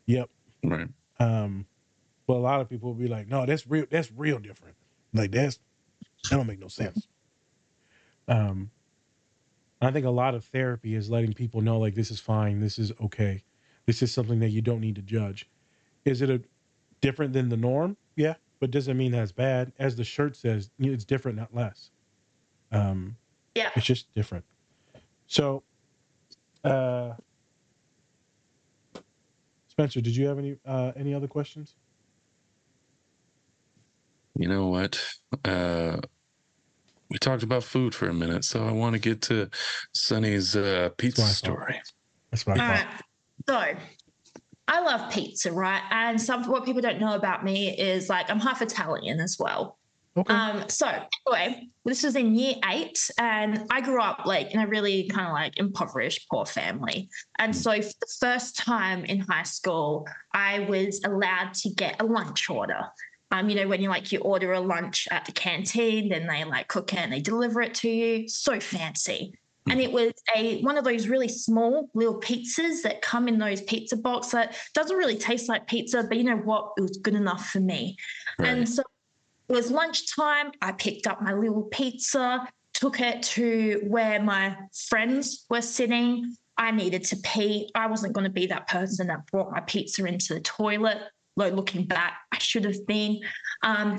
Yep. Right. But a lot of people will be like, no, that's real different. Like, that don't make no sense. I think a lot of therapy is letting people know, like, this is fine, this is okay, this is something that you don't need to judge. Is it different than the norm? Yeah, but doesn't mean that's bad. As the shirt says, it's different, not less. It's just different. So, Spencer, did you have any other questions? You know what? We talked about food for a minute, so I want to get to Sonny's pizza story. That's what I thought. All right. So, I love pizza, right? And what people don't know about me is, like, I'm half Italian as well. Okay. So anyway, this was in year 8, and I grew up like in a really kind of like impoverished, poor family. And so for the first time in high school, I was allowed to get a lunch order. When you order a lunch at the canteen, then they like cook it and they deliver it to you. So fancy. And it was one of those really small little pizzas that come in those pizza boxes that doesn't really taste like pizza, but you know what? It was good enough for me. Right. And so it was lunchtime. I picked up my little pizza, took it to where my friends were sitting. I needed to pee. I wasn't going to be that person that brought my pizza into the toilet. Though looking back, I should have been.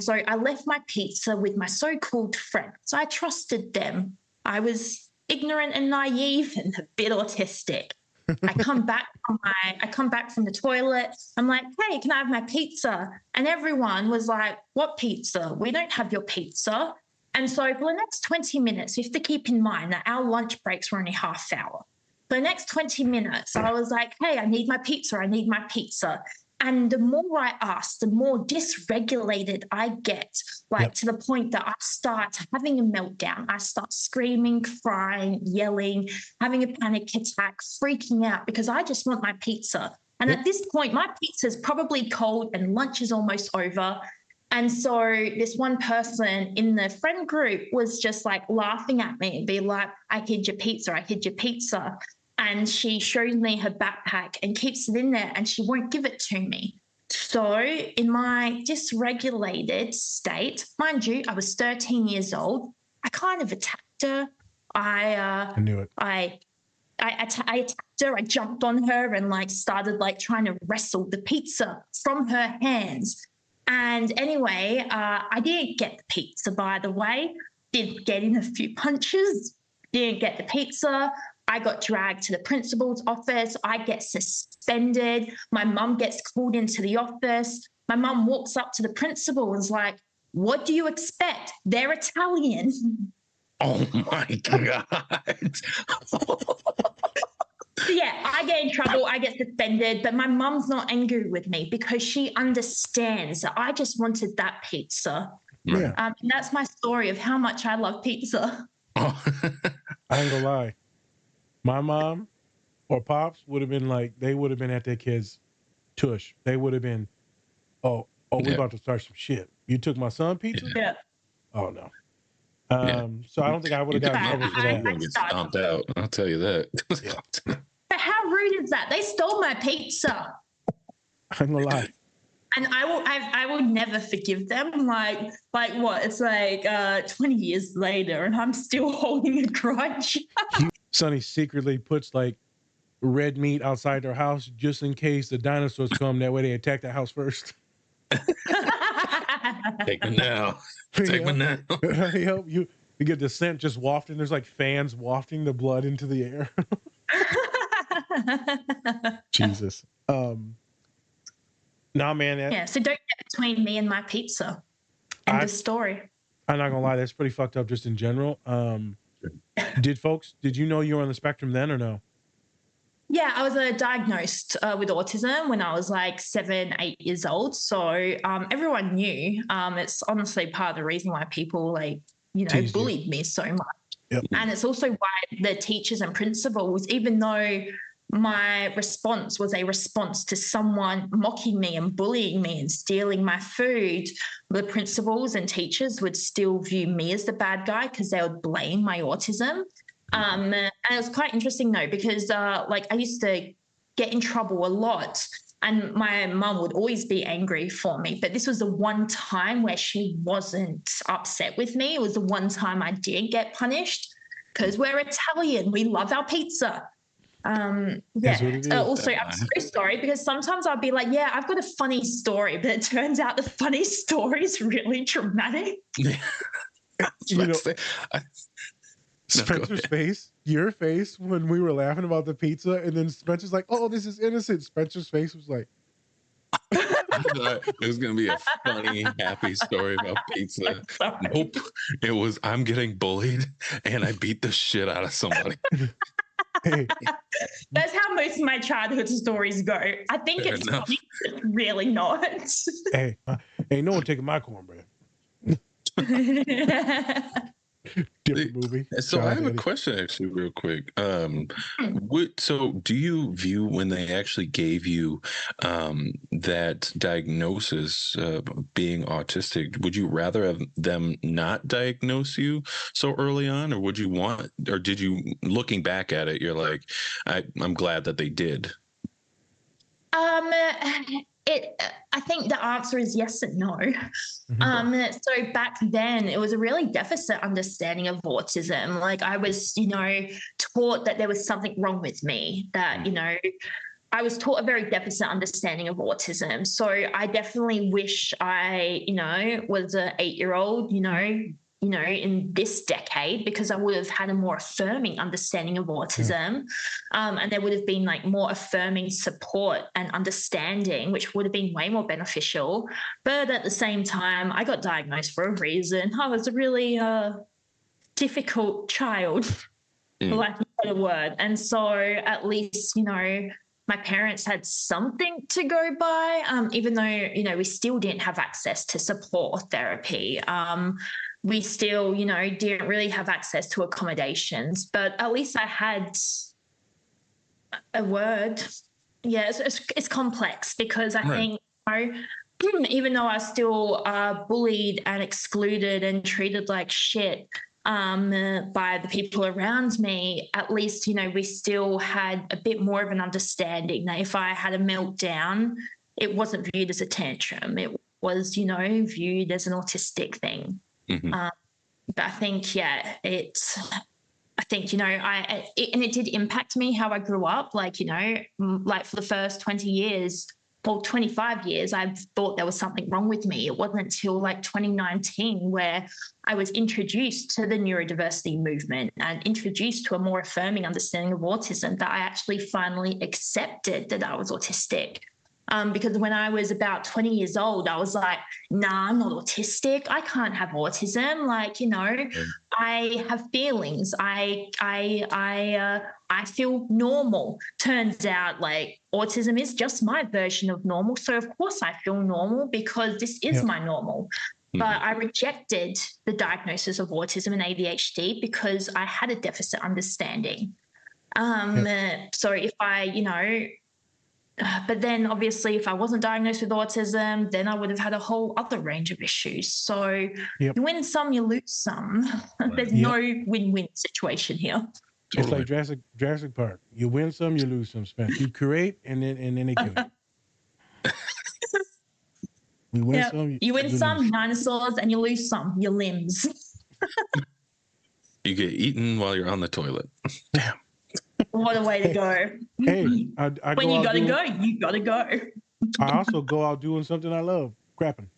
So I left my pizza with my so-called friends. I trusted them. I was ignorant and naive and a bit autistic. I come back from the toilet. I'm like, hey, can I have my pizza? And everyone was like, what pizza? We don't have your pizza. And so for the next 20 minutes, you have to keep in mind that our lunch breaks were only half hour. For the next 20 minutes, I was like, hey, I need my pizza. I need my pizza. And the more I ask, the more dysregulated I get, to the point that I start having a meltdown. I start screaming, crying, yelling, having a panic attack, freaking out because I just want my pizza. And at this point, my pizza is probably cold and lunch is almost over. And so this one person in the friend group was just like laughing at me and be like, I hid your pizza. I hid your pizza. And she shows me her backpack and keeps it in there and she won't give it to me. So in my dysregulated state, mind you, I was 13 years old, I kind of attacked her. I knew it. I attacked her. I jumped on her and like started like trying to wrestle the pizza from her hands. And anyway, I didn't get the pizza, by the way. Did get in a few punches. Didn't get the pizza. I got dragged to the principal's office. I get suspended. My mum gets called into the office. My mum walks up to the principal and is like, "What do you expect? They're Italian." Oh my God. Yeah, I get in trouble, I get suspended, but my mum's not angry with me because she understands that I just wanted that pizza. Yeah. And that's my story of how much I love pizza. Oh. I ain't gonna lie. My mom or pops would have been like, they would have been at their kids' tush. They would have been, oh, we about to start some shit. You took my son pizza? Yeah. Oh no. So I don't think I would have gotten in trouble for You're that. gonna get stomped out. I'll tell you that. Yeah. But how rude is that? They stole my pizza. I ain't gonna lie. And I will never forgive them. Like what? It's like 20 years later, and I'm still holding a grudge. Sonny secretly puts like red meat outside their house just in case the dinosaurs come. That way they attack the house first. Take me now. Take me now. You get the scent just wafting. There's like fans wafting the blood into the air. Jesus. Nah, man. Yeah, so don't get between me and my pizza. End of story. I'm not gonna lie, that's pretty fucked up just in general. Did you know you were on the spectrum then or no? Yeah, I was diagnosed with autism when I was like 7, 8 years old. So everyone knew. It's honestly part of the reason why people bullied me so much. Yep. And it's also why the teachers and principals, even though my response was a response to someone mocking me and bullying me and stealing my food, the principals and teachers would still view me as the bad guy because they would blame my autism. And it was quite interesting though, because I used to get in trouble a lot and my mum would always be angry for me. But this was the one time where she wasn't upset with me. It was the one time I did get punished because we're Italian. We love our pizza. Also, I'm so sorry because sometimes I'll be like, yeah, I've got a funny story, but it turns out the funny story is really traumatic. Spencer's face, your face when we were laughing about the pizza, and then Spencer's like, "Oh, this is innocent." Spencer's face was like, It was going to be a funny, happy story about pizza. Nope. It was, I'm getting bullied and I beat the shit out of somebody. "Hey, That's how most of my childhood stories go. I think Fair it's enough. funny, but really not. hey, ain't no one taking my cornbread." Different movie. So I have a question actually real quick. So do you view when they actually gave you that diagnosis being autistic, would you rather have them not diagnose you so early on, or did you, looking back at it, you're like, I'm glad that they did? I think the answer is yes and no. So back then, it was a really deficit understanding of autism. Like I was, taught that there was something wrong with me, that, I was taught a very deficit understanding of autism. So I definitely wish I, was an 8-year-old, in this decade, because I would have had a more affirming understanding of autism. And there would have been like more affirming support and understanding, which would have been way more beneficial. But at the same time, I got diagnosed for a reason. I was a really difficult child, for lack of a better word. And so at least, my parents had something to go by, even though, we still didn't have access to support or therapy. We still, didn't really have access to accommodations, but at least I had a word. Yeah, it's complex because I think, even though I was still bullied and excluded and treated like shit by the people around me, at least, we still had a bit more of an understanding that if I had a meltdown, it wasn't viewed as a tantrum. It was, viewed as an autistic thing. Mm-hmm. But I think, I think, and it did impact me how I grew up. Like, like for the first 20 years or 25 years, I thought there was something wrong with me. It wasn't until like 2019 where I was introduced to the neurodiversity movement and introduced to a more affirming understanding of autism that I actually finally accepted that I was autistic. Because when I was about 20 years old, I was like, nah, I'm not autistic. I can't have autism. Like, I have feelings. I feel normal. Turns out like autism is just my version of normal. So of course I feel normal because this is my normal. But I rejected the diagnosis of autism and ADHD because I had a deficit understanding. So if I, but then obviously if I wasn't diagnosed with autism, then I would have had a whole other range of issues. So you win some, you lose some. There's no win-win situation here. Totally. It's like Jurassic Park. You win some, you lose some, Spence. You create and then they kill you. You win some, you win some dinosaurs and you lose some, your limbs. You get eaten while you're on the toilet. Yeah. What a way to go. Hey, I when you gotta go, you gotta go. I also go out doing something I love, crapping.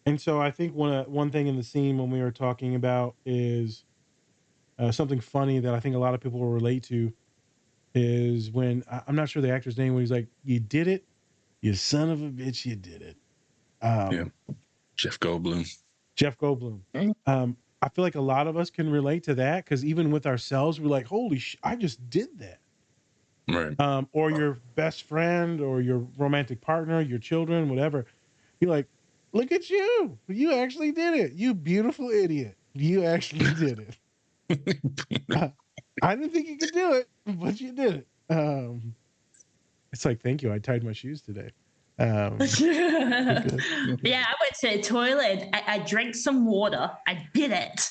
And so I think one thing in the scene when we were talking about is something funny that I think a lot of people will relate to is when, I'm not sure the actor's name, when he's like, you did it, you son of a bitch, you did it. Jeff Goldblum. I feel like a lot of us can relate to that because even with ourselves, we're like, holy I just did that. Right. Or your best friend or your romantic partner, your children, whatever. You're like, look at you. You actually did it. You beautiful idiot. You actually did it. I didn't think you could do it, but you did it. It's like, thank you. I tied my shoes today. Yeah, I went to the toilet. I drank some water. I did it.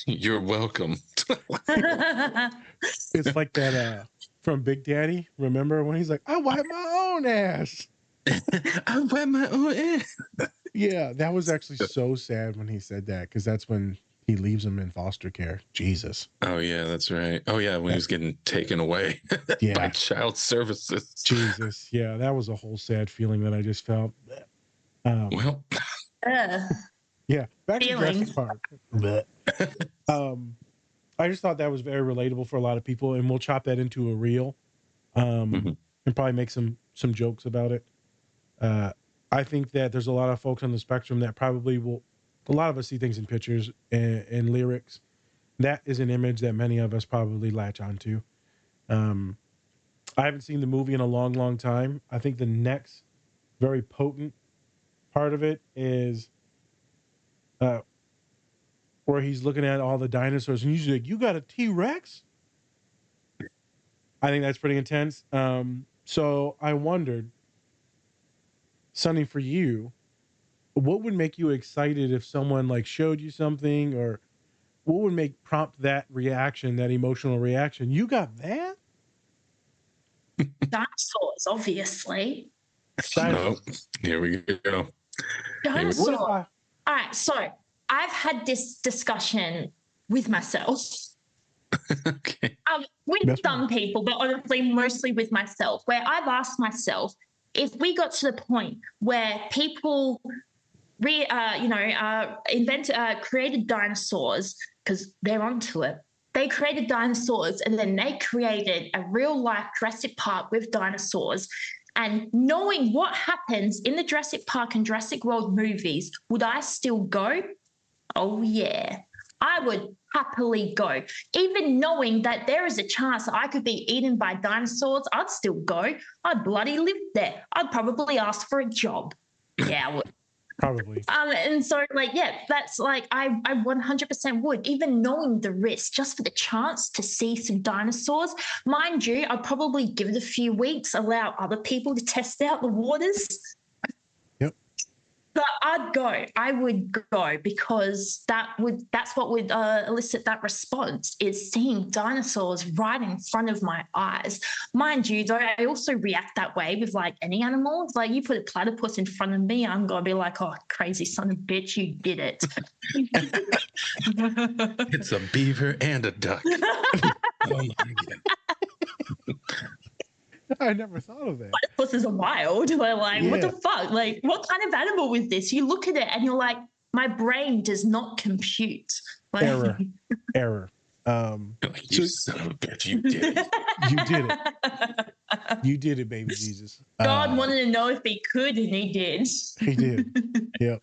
You're welcome. It's like that from Big Daddy. Remember when he's like, I wipe my own ass. I wipe my own ass. Yeah, that was actually so sad when he said that because that's when he leaves him in foster care. Jesus. Oh, yeah, that's right. Oh, yeah, when he was getting taken away by child services. Jesus. Yeah, that was a whole sad feeling that I just felt. Well. Yeah, back to Jurassic Park. I just thought that was very relatable for a lot of people, and we'll chop that into a reel and probably make some jokes about it. I think that there's a lot of folks on the spectrum that probably will. A lot of us see things in pictures and lyrics. That is an image that many of us probably latch onto. I haven't seen the movie in a long, long time. I think the next very potent part of it is where he's looking at all the dinosaurs and he's like, you got a T-Rex? I think that's pretty intense. So I wondered, Sonny, for you, what would make you excited if someone like showed you something, or what would prompt that reaction, that emotional reaction? You got that? Dinosaurs, obviously. Oh, here we go. Dinosaurs. All right, so I've had this discussion with myself. Okay. With some people, but honestly, mostly with myself, where I've asked myself, if we got to the point where people created dinosaurs, because they're onto it. They created dinosaurs and then they created a real life Jurassic Park with dinosaurs. And knowing what happens in the Jurassic Park and Jurassic World movies, would I still go? Oh, yeah. I would happily go. Even knowing that there is a chance that I could be eaten by dinosaurs, I'd still go. I'd bloody live there. I'd probably ask for a job. Yeah, I would. Probably. And so, that's I 100% would, even knowing the risk, just for the chance to see some dinosaurs. Mind you, I'd probably give it a few weeks, allow other people to test out the waters. Yep. But I would go because that's what would elicit that response, is seeing dinosaurs right in front of my eyes. Mind you, though, I also react that way with like any animals. Like you put a platypus in front of me, I'm gonna be like, oh, crazy son of a bitch, you did it. It's a beaver and a duck. Oh my God. I never thought of that. Platypuses are wild. They're like, what the fuck? Like, what kind of animal is this? You look at it and you're like, my brain does not compute. Like, Error. Like, you son of a bitch, you did it. You did it. You did it, baby Jesus. God wanted to know if he could, and he did. He did. Yep.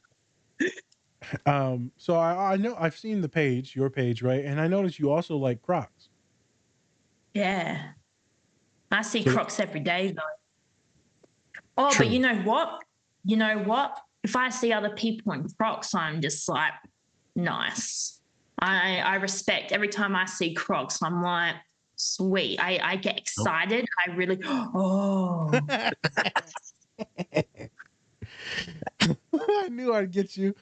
So I know I've seen the page, your page, right? And I noticed you also like Crocs. Yeah. I see Crocs every day, though. Oh, True. but you know what? You know what? If I see other people in Crocs, I'm just like, nice. I respect. Every time I see Crocs, I'm like, sweet. I get excited. I really, oh. I knew I'd get you.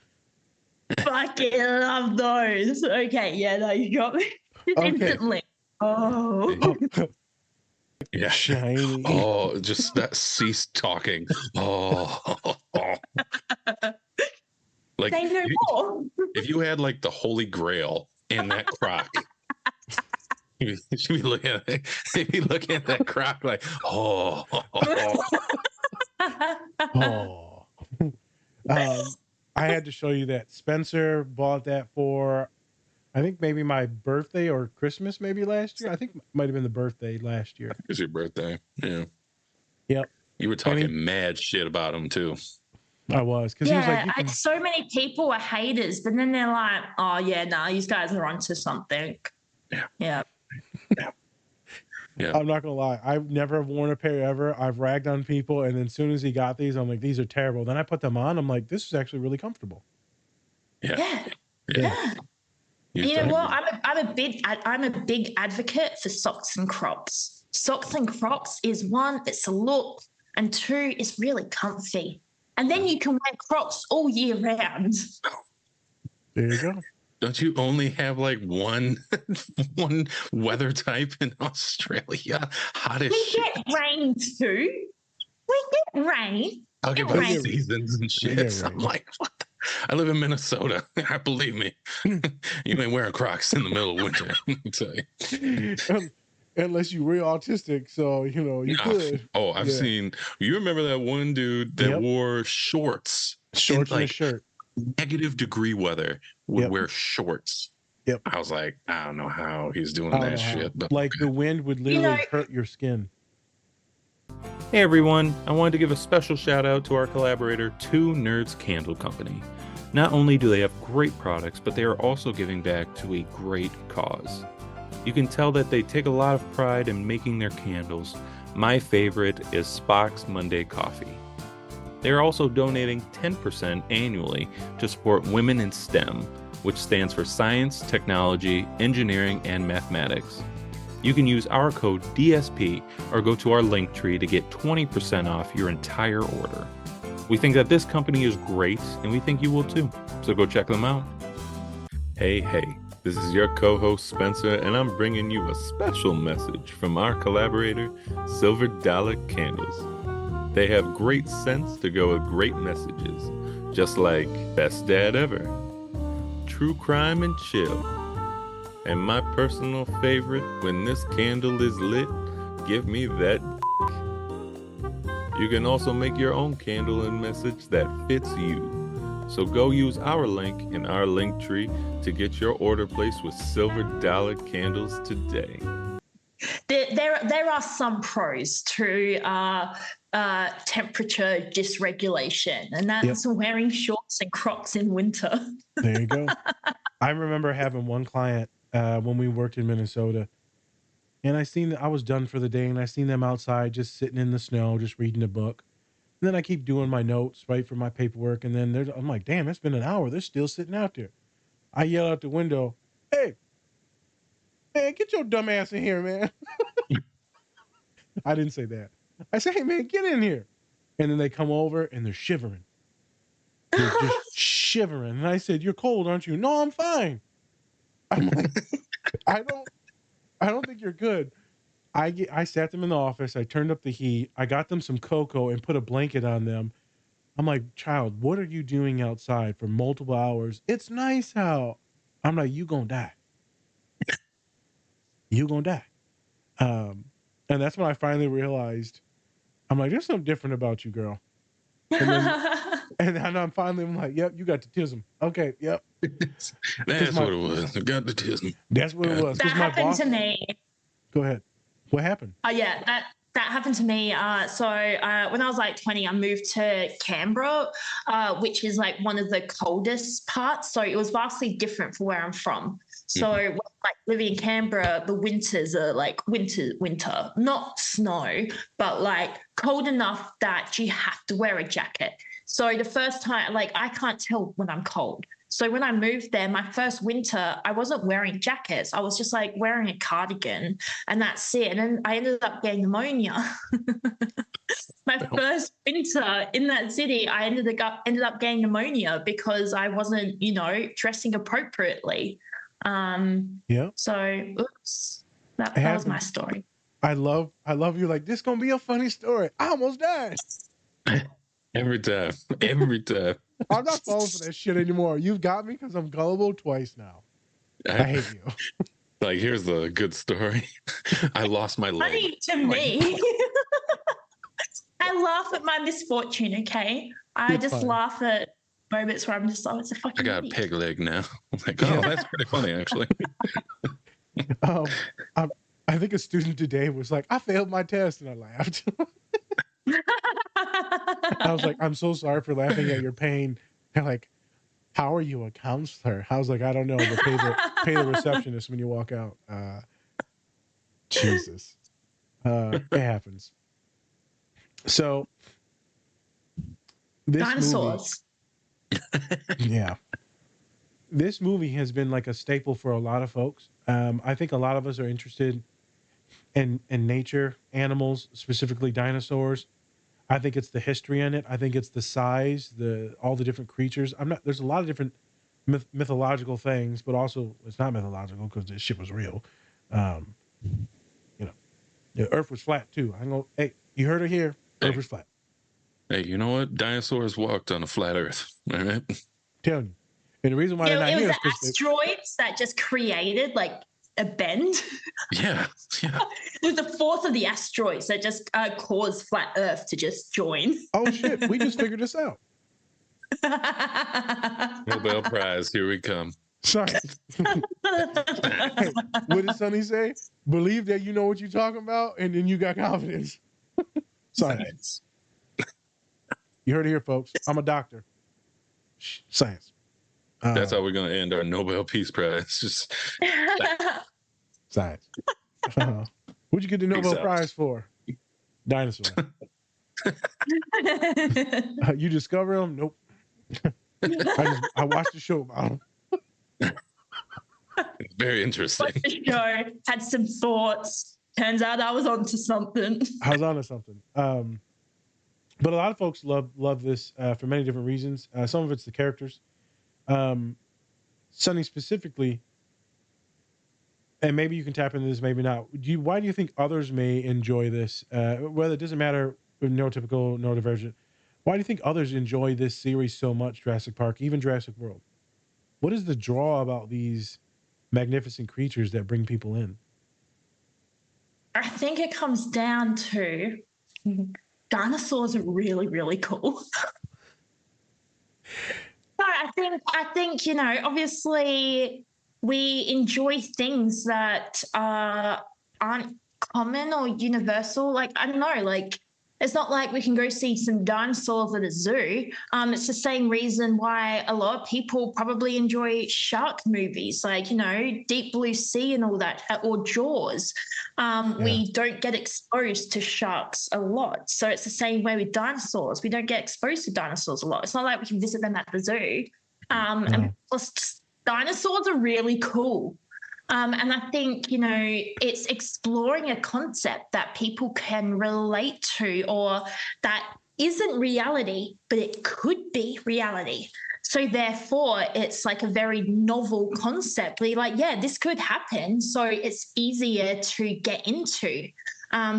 Fucking love those. Okay, yeah, no, you got me. Instantly. Oh. Yeah. Shiny. Oh, just that cease talking. Oh. Like Say no more. if you had like the Holy Grail in that croc, you should be looking at it. You'd be looking at that croc like, oh. Oh. I had to show you that. Spencer bought that for, I think maybe my birthday or Christmas, maybe last year. I think it might have been the birthday last year. It's your birthday. Yeah. Yep. You were talking mad shit about him too. I was, because he was like, so many people are haters, but then they're like, oh yeah, no, these guys are onto something. Yeah. I'm not gonna lie, I've never worn a pair ever. I've ragged on people, and then as soon as he got these, I'm like, these are terrible. Then I put them on, I'm like, this is actually really comfortable. Yeah. You know what? I'm a big advocate for socks and Crocs. Socks and Crocs is one, it's a look, and two, it's really comfy. And then you can wear Crocs all year round. There you go. Don't you only have like one weather type in Australia? Hot as shit. We get rain too. We get rain. I'll get my seasons and shit. I'm like, what? I live in Minnesota. Believe me, you ain't wearing Crocs in the middle of winter. Let me tell you. Unless you're real autistic, so you could. Oh, I've seen. You remember that one dude that wore shorts and a shirt. -degree weather would wear shorts. Yep. I was like, I don't know how he's doing that shit. But like the wind would literally hurt your skin. Hey everyone, I wanted to give a special shout out to our collaborator, Two Nerds Candle Company. Not only do they have great products, but they are also giving back to a great cause. You can tell that they take a lot of pride in making their candles. My favorite is Spock's Monday Coffee. They are also donating 10% annually to support Women in STEM, which stands for Science, Technology, Engineering, and Mathematics. You can use our code DSP or go to our link tree to get 20% off your entire order. We think that this company is great, and we think you will too, so go check them out. Hey, this is your co-host Spencer, and I'm bringing you a special message from our collaborator, Silver Dollar Candles. They have great scents to go with great messages, just like Best Dad Ever, True Crime and Chill, and my personal favorite, When This Candle Is Lit, Give Me That You can also make your own candle and message that fits you. So go use our link in our link tree to get your order placed with Silver Dollar Candles today. There are some pros to temperature dysregulation, and that's wearing shorts and Crocs in winter. There you go. I remember having one client when we worked in Minnesota, and I was done for the day, and I seen them outside just sitting in the snow, just reading a book. And then I keep doing my notes, right, for my paperwork. And then I'm like, damn, it's been an hour. They're still sitting out there. I yell out the window, hey, man, get your dumb ass in here, man. I didn't say that. I say, hey, man, get in here. And then they come over and they're shivering. They're just shivering. And I said, "You're cold, aren't you?" "No, I'm fine." I'm like, I don't think you're good. I sat them in the office. I turned up the heat. I got them some cocoa and put a blanket on them. I'm like, "Child, what are you doing outside for multiple hours? It's nice out." I'm like, "You gonna die. You gonna die." And that's when I finally realized, I'm like, "There's something different about you, girl." And then I'm like, "Yep, you got the tism." Okay, yep. That's what it was. I got the tism. That's what it was. That My happened boss. to me. Go ahead. What happened? Oh yeah, that happened to me. So when I was like 20, I moved to Canberra, which is like one of the coldest parts. So it was vastly different from where I'm from. So like living in Canberra, the winters are like winter, not snow, but like cold enough that you have to wear a jacket. So the first time, like I can't tell when I'm cold. So when I moved there, my first winter, I wasn't wearing jackets. I was just like wearing a cardigan and that's it. And then I ended up getting pneumonia. My first winter in that city, I ended up getting pneumonia because I wasn't, dressing appropriately. Yeah. So oops. That was my story. I love you. Like, this gonna be a funny story. I almost died. Every time. I'm not falling for that shit anymore. You've got me because I'm gullible twice now. I hate you. Like, here's the good story. I lost my leg. Funny to me. I laugh at my misfortune, okay? I just laugh at moments where I'm just like, it's a fucking I got a peg leg now. I'm like, oh, that's pretty funny, actually. I think a student today was like, "I failed my test," and I laughed. I was like, "I'm so sorry for laughing at your pain." They're like, "How are you a counselor?" I was like, "I don't know, but pay the receptionist when you walk out." Jesus. It happens. So this Dinosaurs. Yeah. This movie has been like a staple for a lot of folks. I think a lot of us are interested in nature, animals, specifically dinosaurs. I think it's the history in it. I think it's the size, all the different creatures. There's a lot of different mythological things, but also it's not mythological because this shit was real. The Earth was flat too. Hey, you heard it here. Earth was flat. Hey, you know what? Dinosaurs walked on a flat Earth. All right. Telling you. And the reason why they're not here is because asteroids that just created like a bend. Yeah. It was the force of the asteroids that just caused flat Earth to just join. Oh shit! We just figured this out. Nobel Prize, here we come. Sorry. Hey, what did Sonny say? Believe that you know what you're talking about, and then you got confidence. Science. You heard it here, folks. I'm a doctor. Science. That's how we're going to end our Nobel Peace Prize. Just science. What'd you get the Nobel Prize for? Dinosaur. You discover them? Nope. I watched the show about them. Very interesting. Watched the show, had some thoughts. Turns out I was onto something. But a lot of folks love this for many different reasons. Some of it's the characters. Sonny specifically, and maybe you can tap into this, maybe not. Why do you think others may enjoy this? Whether it doesn't matter, neurotypical, neurodivergent. Why do you think others enjoy this series so much, Jurassic Park, even Jurassic World? What is the draw about these magnificent creatures that bring people in? I think it comes down to dinosaurs are really, really cool. I think obviously we enjoy things that aren't common or universal. Like, I don't know, like it's not like we can go see some dinosaurs at a zoo. It's the same reason why a lot of people probably enjoy shark movies, like, Deep Blue Sea and all that, or Jaws. We don't get exposed to sharks a lot. So it's the same way with dinosaurs. We don't get exposed to dinosaurs a lot. It's not like we can visit them at the zoo. And plus, dinosaurs are really cool. And I think, it's exploring a concept that people can relate to or that isn't reality, but it could be reality. So therefore, it's like a very novel concept. Where you're like, yeah, this could happen. So it's easier to get into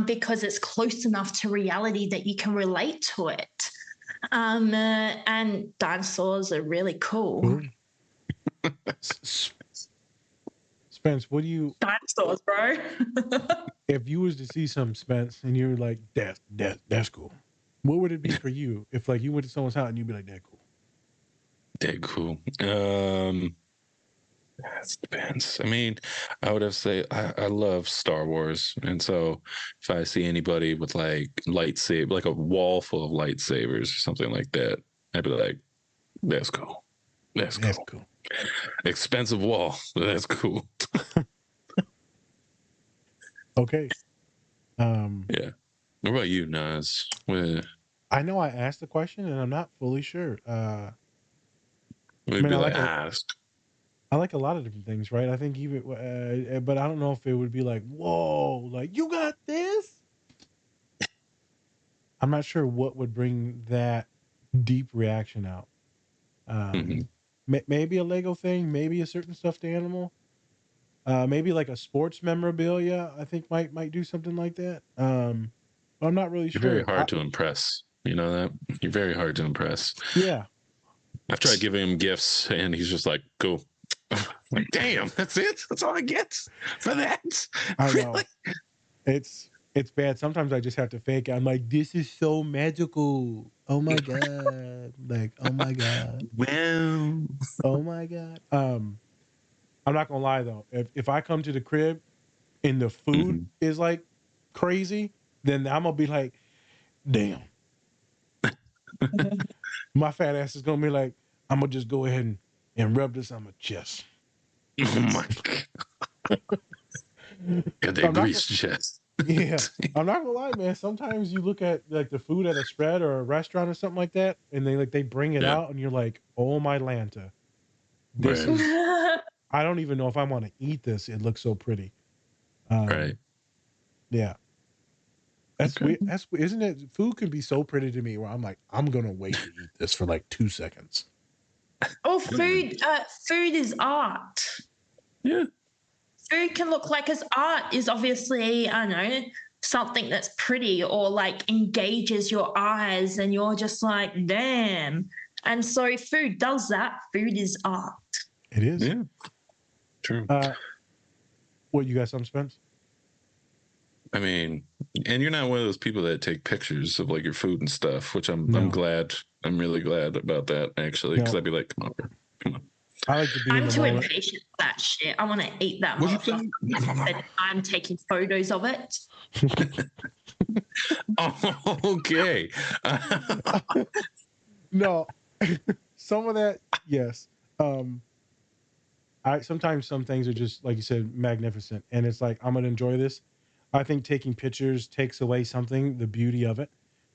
because it's close enough to reality that you can relate to it. And dinosaurs are really cool. Cool. Spence, what do you Dinosaurs, bro. if you was to see some Spence and you were like, that's cool. What would it be for you if like you went to someone's house and you'd be like, that cool? That cool. That depends. I mean, I would have to say I love Star Wars, and so if I see anybody with like lightsaber, like a wall full of lightsabers or something like that, I'd be like, that's cool. That's cool. Expensive wall, but that's cool. Okay. Yeah. What about you, Nas? I know I asked the question and I'm not fully sure. We'd be I like, I like a lot of different things, right? I think even, but I don't know if it would be like, whoa, like you got this. I'm not sure what would bring that deep reaction out. Maybe a Lego thing, maybe a certain stuffed animal, maybe like a sports memorabilia. I think might do something like that. I'm not really You're sure. very hard to impress. You know that? You're very hard to impress. Yeah. I've tried giving him gifts, and he's just like, cool. Like, damn, that's it? That's all I get for that? I know. It's bad. Sometimes I just have to fake it. I'm like, this is so magical. Oh my God. Like, oh my God. Well. Oh my God. I'm not gonna lie though. If I come to the crib and the food is like crazy, then I'm gonna be like, damn. My fat ass is gonna be like, I'm gonna just go ahead and rub this on my chest. Oh my God. Got that grease chest. Yeah. I'm not gonna lie, man. Sometimes you look at like the food at a spread or a restaurant or something like that, and they bring it out and you're like, oh my Lanta. This is I don't even know if I want to eat this. It looks so pretty. Right. Yeah. That's weird. Isn't it? Food can be so pretty to me where I'm like, I'm gonna wait to eat this for like 2 seconds. Oh, food is art. Yeah. Food can look like as art is obviously, I don't know, something that's pretty or like engages your eyes and you're just like, damn. And so food does that. Food is art. It is. Yeah. True. What, you got something, Spence? I mean, and you're not one of those people that take pictures of like your food and stuff, which I'm glad. I'm really glad about that actually, because I'd be like, come on. I like to be. I'm too impatient for that shit. I want to eat that. I'm taking photos of it. Okay. No, some of that, yes. Sometimes some things are just like you said, magnificent, and it's like I'm gonna enjoy this. I think taking pictures takes away the beauty of it.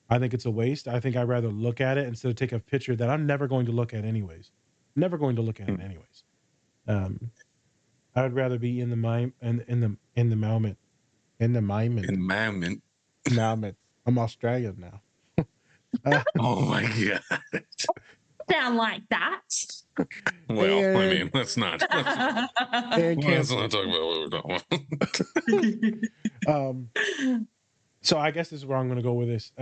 I think it's a waste. I think I'd rather look at it instead of take a picture that I'm never going to look at anyways. Never going to look at it anyways. I would rather be in the moment. I'm Australian now. Oh my God. Sound like that. Well, I mean, let's not talk about what we're talking about. So I guess this is where I'm going to go with this.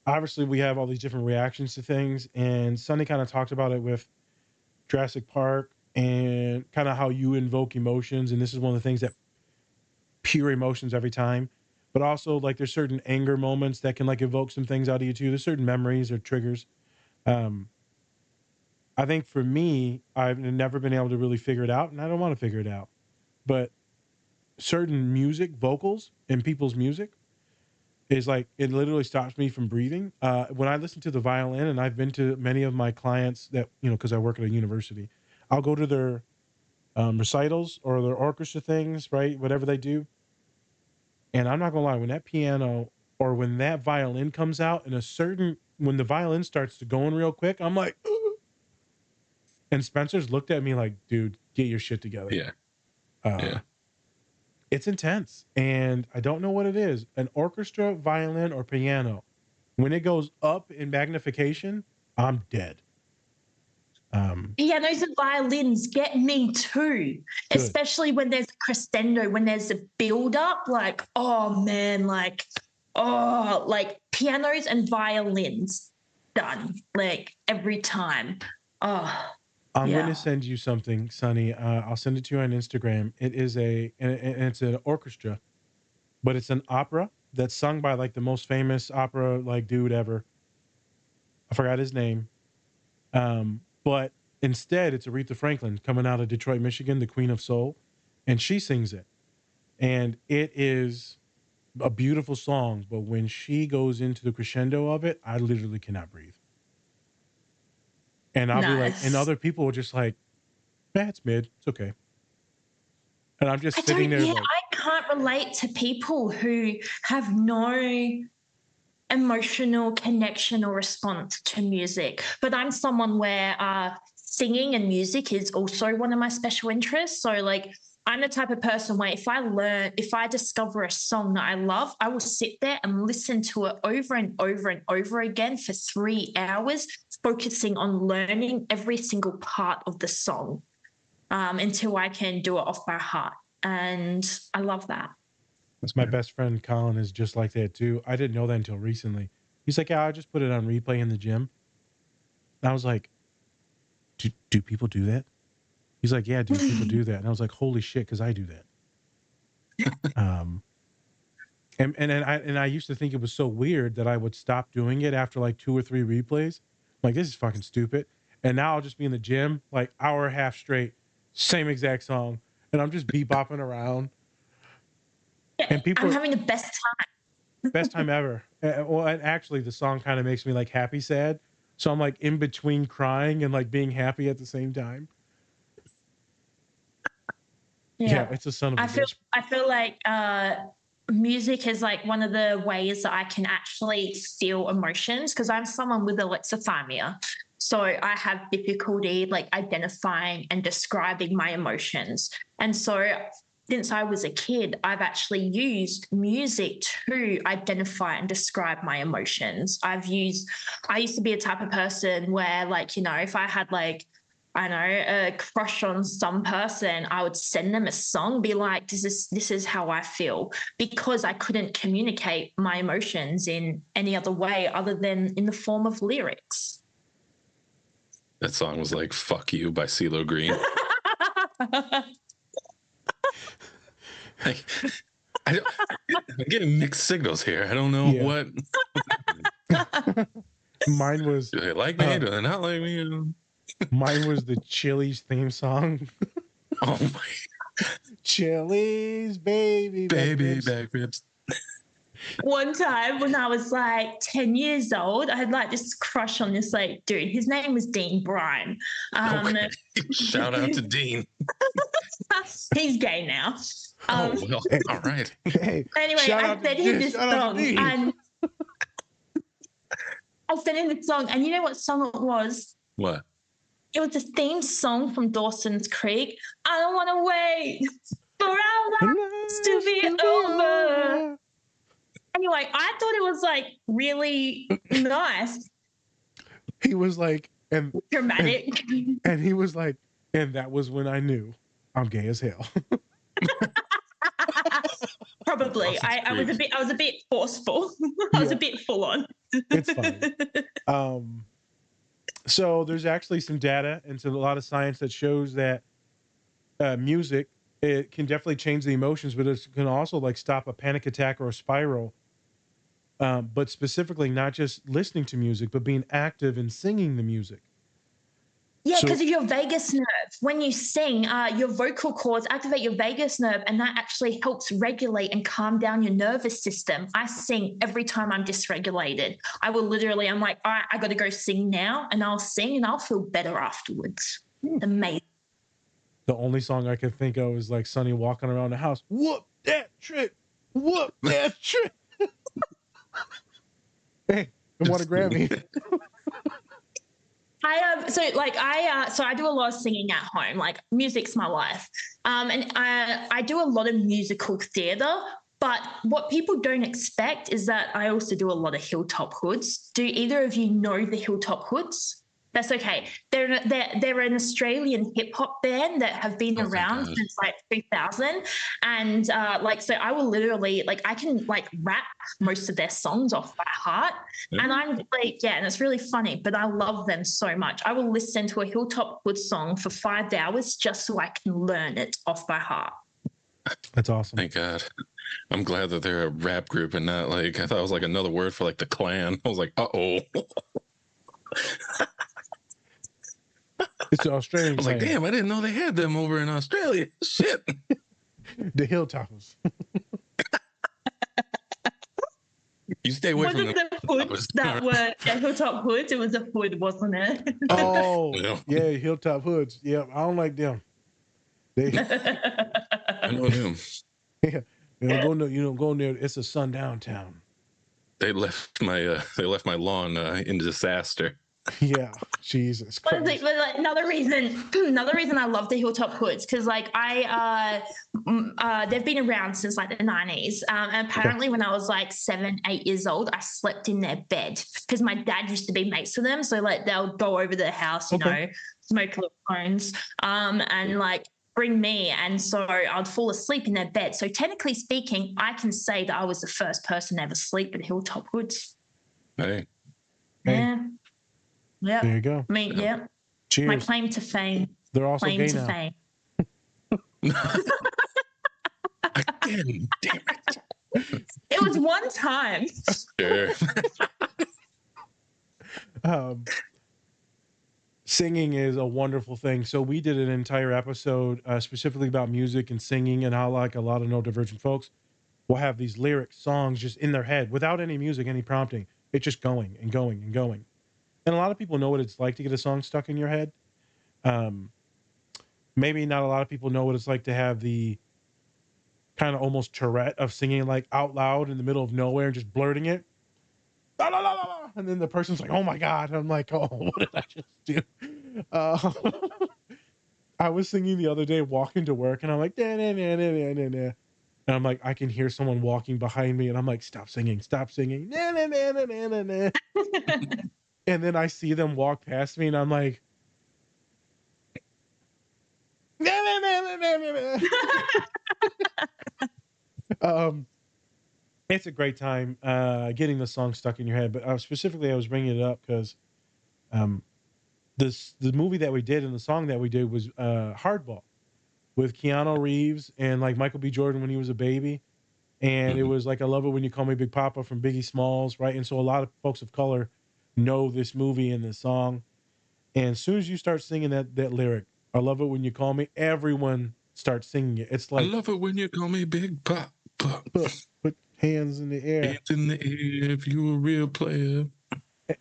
Obviously, we have all these different reactions to things, and Sonny kind of talked about it with Jurassic Park and kind of how you invoke emotions, and this is one of the things that pure emotions every time. But also, like, there's certain anger moments that can like evoke some things out of you too. There's certain memories or triggers. I think for me, I've never been able to really figure it out, and I don't want to figure it out. But certain music, vocals in people's music is like, it literally stops me from breathing. When I listen to the violin, and I've been to many of my clients that, because I work at a university, I'll go to their recitals or their orchestra things, right? Whatever they do. And I'm not gonna lie, when that piano or when that violin comes out when the violin starts to going real quick, I'm like, ugh. And Spencer's looked at me like, dude, get your shit together. Yeah. It's intense. And I don't know what it is. An orchestra, violin, or piano, when it goes up in magnification, I'm dead. Pianos and violins get me too, especially when there's a crescendo, when there's a build up, like, oh man, like pianos and violins done, like every time. Oh, I'm going to send you something, Sonny. I'll send it to you on Instagram. It is and it's an orchestra, but it's an opera that's sung by like the most famous opera like dude ever. I forgot his name. But instead it's Aretha Franklin coming out of Detroit, Michigan, the Queen of Soul, and she sings it. And it is a beautiful song, but when she goes into the crescendo of it, I literally cannot breathe. And I'll be like, and other people are just like, it's mid, it's okay. And I'm just sitting there like, I can't relate to people who have no emotional connection or response to music. But I'm someone where singing and music is also one of my special interests. So like I'm the type of person where if I discover a song that I love, I will sit there and listen to it over and over and over again for 3 hours, focusing on learning every single part of the song until I can do it off by heart. And I love that. That's my best friend Colin is just like that too. I didn't know that until recently. He's like, yeah, I just put it on replay in the gym. And I was like, do people do that? He's like, yeah, dude, people do that. And I was like, holy shit, because I do that. And I used to think it was so weird that I would stop doing it after like 2 or 3 replays. Like, this is fucking stupid. And now I'll just be in the gym, like hour and a half straight, same exact song. And I'm just bebopping around. Yeah, and I'm having the best time. Best time ever. Well, and actually the song kind of makes me like happy, sad. So I'm like in between crying and like being happy at the same time. Yeah, it's a son of a bitch. I feel like music is like one of the ways that I can actually feel emotions, because I'm someone with alexithymia. So I have difficulty like identifying and describing my emotions. And so since I was a kid, I've actually used music to identify and describe my emotions. I used to be a type of person where, like, you know, if I had like, I know, a crush on some person, I would send them a song, be like, this is how I feel, because I couldn't communicate my emotions in any other way other than in the form of lyrics. That song was like "Fuck You" by CeeLo Green. I'm getting mixed signals here. I don't know what. Mine was. Do they like me? Do they not like me? Mine was the Chili's theme song. Oh my! Chili's baby back ribs. One time when I was like 10 years old, I had like this crush on this like dude. His name was Dean Bryan. Okay. Shout out to Dean. He's gay now. Well, all right. Hey, anyway, I sent him this song, and I sent him this song, and you know what song it was? What? It was the theme song from Dawson's Creek. I don't want to wait for our lives to be over. Anyway, I thought it was like really nice. He was like, and dramatic. And he was like, and that was when I knew I'm gay as hell. Probably. I was a bit forceful. I was a bit full on. It's fine. So there's actually some data and a lot of science that shows that music, it can definitely change the emotions, but it can also like stop a panic attack or a spiral. But specifically not just listening to music, but being active and singing the music. Yeah, because of your vagus nerve. When you sing, your vocal cords activate your vagus nerve, and that actually helps regulate and calm down your nervous system. I sing every time I'm dysregulated. I'm like, all right, I got to go sing now, and I'll sing, and I'll feel better afterwards. Amazing. The only song I can think of is like Sonny walking around the house. Whoop that trick. Whoop that trick. Hey, I want a Grammy. So I do a lot of singing at home. Like, music's my life. And I do a lot of musical theater, but what people don't expect is that I also do a lot of Hilltop Hoods. Do either of you know the Hilltop Hoods? That's okay. They're an Australian hip hop band that have been around since like 2000, and so I will literally I can rap most of their songs off by heart, and I'm and it's really funny, but I love them so much. I will listen to a Hilltop Hoods song for 5 hours just so I can learn it off by heart. That's awesome. Thank God. I'm glad that they're a rap group and not I thought it was another word for the Klan. I was like, uh-oh. It's the Australian. I was like, damn, I didn't know they had them over in Australia. Shit. The Hilltoppers. You stay away from the hoods that were Hilltop Hoods. It was a hood, wasn't it? Oh, yeah, Hilltop Hoods. Yeah, I don't like them. I know them. Yeah, go in there. It's a sundown town. They left my lawn in disaster. Yeah, Jesus Christ. But another reason I love the Hilltop Hoods because they've been around since the 90s. And apparently when I was 7, 8 years old, I slept in their bed because my dad used to be mates with them. So they'll go over to the house, you know, smoke little cones, and bring me, and so I'd fall asleep in their bed. So technically speaking, I can say that I was the first person to ever sleep at Hilltop Hoods. Hey. Yeah. Yeah. There you go. I mean, yeah. Cheers. My claim to fame. They're also claim gay to now. fame. Again, damn it. It was one time. Sure. Singing is a wonderful thing. So we did an entire episode specifically about music and singing, and how a lot of neurodivergent folks will have these lyric songs just in their head without any music, any prompting. It's just going and going and going. And a lot of people know what it's like to get a song stuck in your head. Maybe not a lot of people know what it's like to have the kind of almost Tourette of singing out loud in the middle of nowhere and just blurting it. La, la, la, la, la. And then the person's like, oh my God. I'm like, oh, what did I just do? I was singing the other day walking to work, and I'm like, nah, nah, nah, nah, nah, nah, nah. And I'm like, I can hear someone walking behind me, and I'm like, stop singing. Nah, nah, nah, nah, nah, nah, nah. And then I see them walk past me, and I'm like, nah, nah, nah, nah, nah, nah, nah. It's a great time getting the song stuck in your head. But specifically, I was bringing it up because the movie that we did and the song that we did was Hardball with Keanu Reeves and Michael B. Jordan when he was a baby. And it was I Love It When You Call Me Big Papa from Biggie Smalls, right? And so a lot of folks of color know this movie and this song. And as soon as you start singing that lyric, I love it when you call me, everyone starts singing it. It's I love it when you call me Big Papa. Put hands in the air. Hands in the air if you a real player.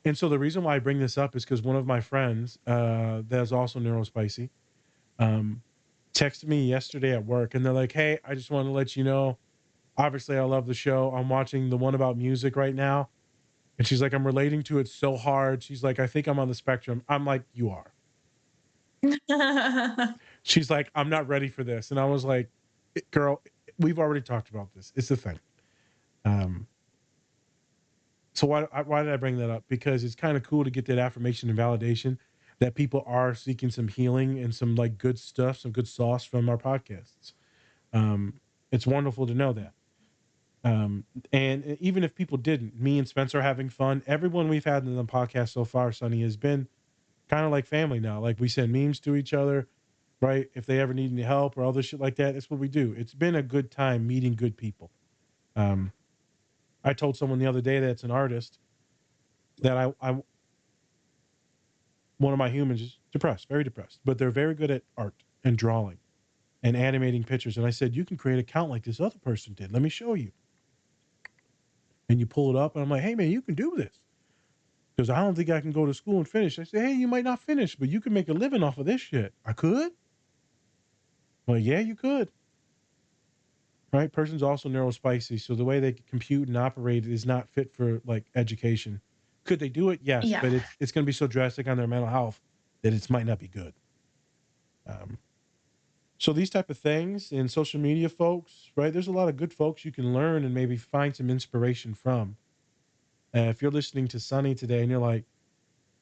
And so the reason why I bring this up is because one of my friends that's also neurospicy texted me yesterday at work, and they're like, hey, I just want to let you know, obviously I love the show. I'm watching the one about music right now. And she's like, I'm relating to it so hard. She's like, I think I'm on the spectrum. I'm like, you are. She's like, I'm not ready for this. And I was like, girl, we've already talked about this. It's the thing. So why did I bring that up? Because it's kind of cool to get that affirmation and validation that people are seeking some healing and some good stuff, some good sauce from our podcasts. It's wonderful to know that. And even if people didn't, me and Spencer are having fun. Everyone we've had in the podcast so far, Sonny, has been kind of like family now. We send memes to each other, right? If they ever need any help or other shit like that, it's what we do. It's been a good time meeting good people. I told someone the other day that's an artist that I one of my humans is depressed, very depressed, but they're very good at art and drawing and animating pictures. And I said, you can create an account like this other person did. Let me show you. And you pull it up, and I'm like, hey, man, you can do this. Because I don't think I can go to school and finish. I say, hey, you might not finish, but you can make a living off of this shit. I could? I'm like, yeah, you could. Right? Person's also neurospicy, so the way they compute and operate is not fit for education. Could they do it? Yes, Yeah. but it's going to be so drastic on their mental health that it might not be good. So these type of things in social media, folks, right? There's a lot of good folks you can learn and maybe find some inspiration from. If you're listening to Sonny today and you're like,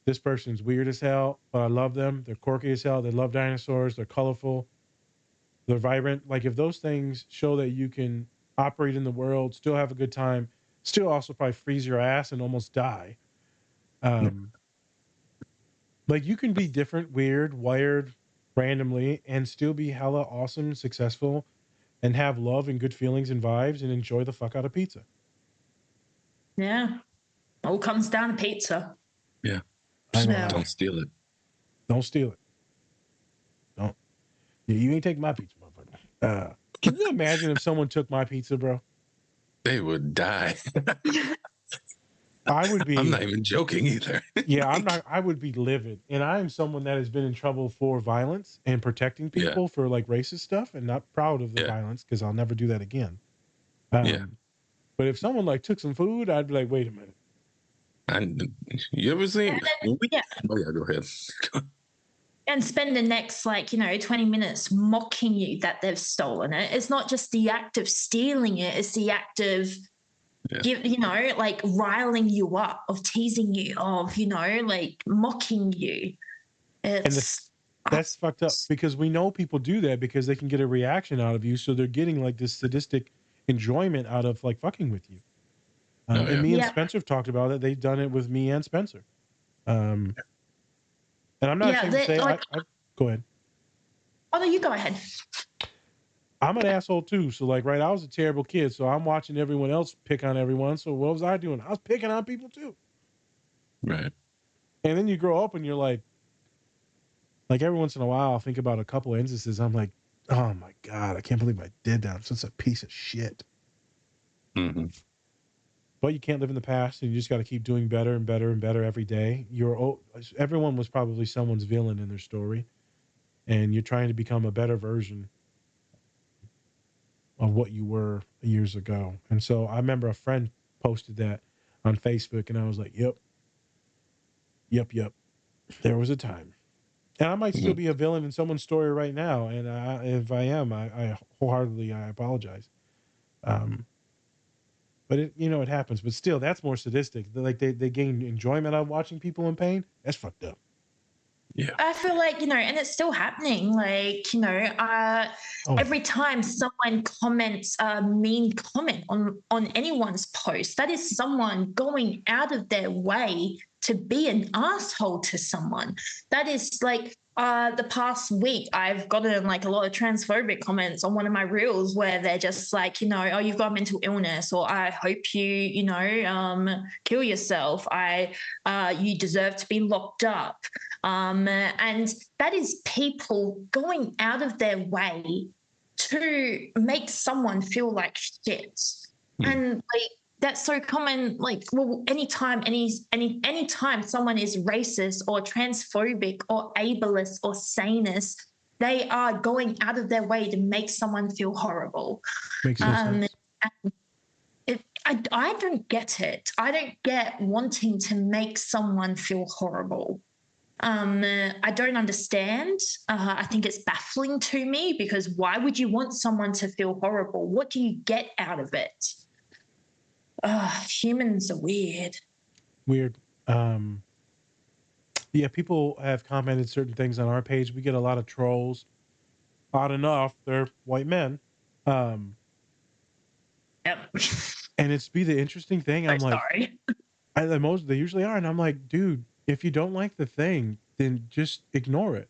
this person's weird as hell, but I love them. They're quirky as hell. They love dinosaurs. They're colorful. They're vibrant. Like if those things show that you can operate in the world, still have a good time, still also probably freeze your ass and almost die. Like you can be different, weird, wired randomly and still be hella awesome, successful, and have love and good feelings and vibes and enjoy the fuck out of pizza. Yeah. All comes down to pizza. Yeah. Yeah. Don't steal it. Don't steal it. Don't. You ain't taking my pizza, motherfucker. Can you imagine if someone took my pizza, bro? They would die. I would be. I'm not even joking either. Yeah, I'm not. I would be livid. And I am someone that has been in trouble for violence and protecting people for like racist stuff, and not proud of the violence because I'll never do that again. But if someone like took some food, I'd be like, wait a minute. You ever seen? Yeah. Oh yeah, go ahead. And spend the next 20 minutes mocking you that they've stolen it. It's not just the act of stealing it, it's the act of riling you up, of teasing you, of mocking you. That's fucked up because we know people do that because they can get a reaction out of you, so they're getting like this sadistic enjoyment out of like fucking with you. And me and Spencer have talked about it. They've done it with me and Spencer. And I'm not ashamed to say, go ahead. Oh, no, you go ahead. I'm an asshole too. So I was a terrible kid. So I'm watching everyone else pick on everyone. So what was I doing? I was picking on people too. Right. And then you grow up and you're like every once in a while, I'll think about a couple of instances. I'm like, oh my God, I can't believe I did that. I'm such a piece of shit. Mm-hmm. But you can't live in the past, and you just got to keep doing better and better and better every day. Everyone was probably someone's villain in their story, and you're trying to become a better version of what you were years ago. And so I remember a friend posted that on Facebook, and I was like, yep. There was a time. And I might still be a villain in someone's story right now, and if I am, I wholeheartedly apologize. But it happens. But still, that's more sadistic. They gain enjoyment out of watching people in pain. That's fucked up. Yeah. I feel like, and it's still happening. Every time someone comments a mean comment on anyone's post, that is someone going out of their way to be an asshole to someone. That is the past week, I've gotten a lot of transphobic comments on one of my reels where they're just oh, you've got mental illness, or I hope you, kill yourself. You deserve to be locked up. And that is people going out of their way to make someone feel like shit. And that's so common. Anytime someone is racist or transphobic or ableist or sanist, they are going out of their way to make someone feel horrible. Makes sense. I don't get it. I don't get wanting to make someone feel horrible. I don't understand. I think it's baffling to me because why would you want someone to feel horrible? What do you get out of it? Humans are weird. People have commented certain things on our page. We get a lot of trolls. Odd enough, they're white men. Yep. And it's the interesting thing. I'm sorry. They usually are. And I'm like, dude, if you don't like the thing, then just ignore it.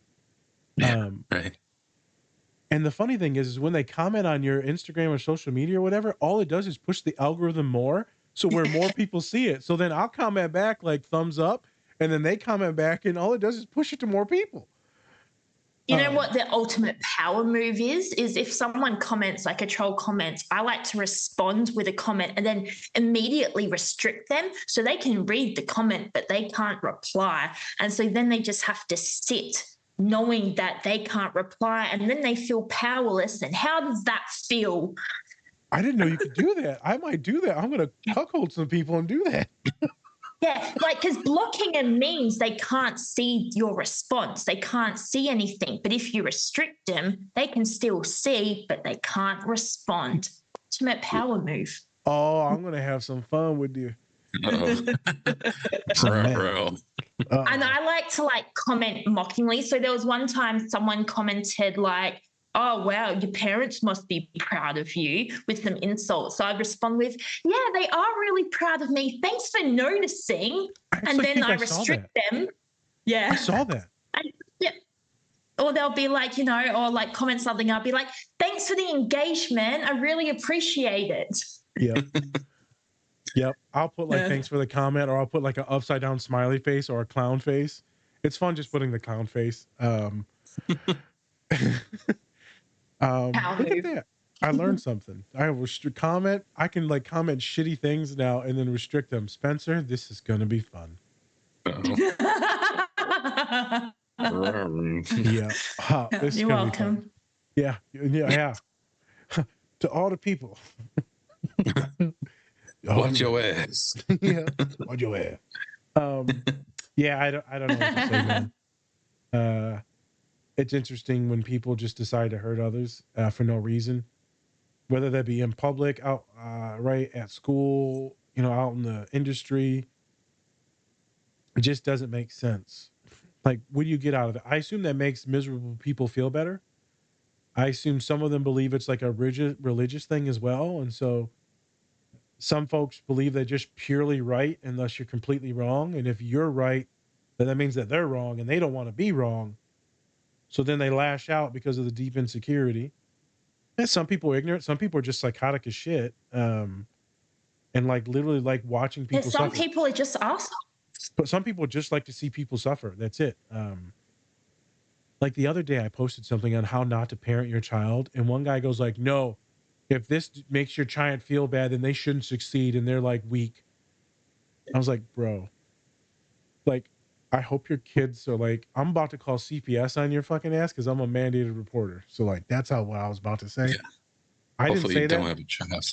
Yeah, right. And the funny thing is when they comment on your Instagram or social media or whatever, all it does is push the algorithm more. So where more people see it. So then I'll comment back thumbs up, and then they comment back, and all it does is push it to more people. You know what the ultimate power move is if someone comments, a troll comments, I like to respond with a comment and then immediately restrict them so they can read the comment, but they can't reply. And so then they just have to sit knowing that they can't reply, and then they feel powerless. And how does that feel? I didn't know you could do that. I might do that. I'm going to cuckold some people and do that. Yeah, because blocking them means they can't see your response. They can't see anything. But if you restrict them, they can still see, but they can't respond. Ultimate power move. Oh, I'm going to have some fun with you. Bro. And I like to like comment mockingly. So there was one time someone commented like, "Oh wow, your parents must be proud of you," with some insults. So I'd respond with, "Yeah, they are really proud of me. Thanks for noticing." And then I restrict them. Yeah. I saw that. Yeah. Or they'll be like, you know, or like comment something. I'll be like, "Thanks for the engagement. I really appreciate it." Yep. Yep. I'll put like thanks for the comment, or I'll put like an upside down smiley face or a clown face. It's fun just putting the clown face. Look at that. I learned something. I restrict comment. I can like comment shitty things now and then restrict them. Spencer, this is gonna be fun. Yeah. You're welcome. Yeah. To all the people. Watch your ass. Yeah. Watch your ass. Yeah, I don't know what to say, man. It's interesting when people just decide to hurt others for no reason, whether that be in public, out right at school, you know, out in the industry. It just doesn't make sense. Like, what do you get out of it? I assume that makes miserable people feel better. I assume some of them believe it's like a religious thing as well, and so some folks believe they're just purely right unless you're completely wrong, and if you're right, then that means that they're wrong and they don't want to be wrong. So then they lash out because of the deep insecurity. And some people are ignorant. Some people are just psychotic as shit. And like literally like watching people some suffer. People are just assholes. But some people just like to see people suffer. That's it. Like the other day I posted something on how not to parent your child. And one guy goes like, "No, if this makes your child feel bad, then they shouldn't succeed. And they're like weak." I was like, bro, like, I hope your kids are like, I'm about to call CPS on your fucking ass because I'm a mandated reporter. So like, that's what I was about to say. Yeah. I Hopefully didn't say you that. don't have a child.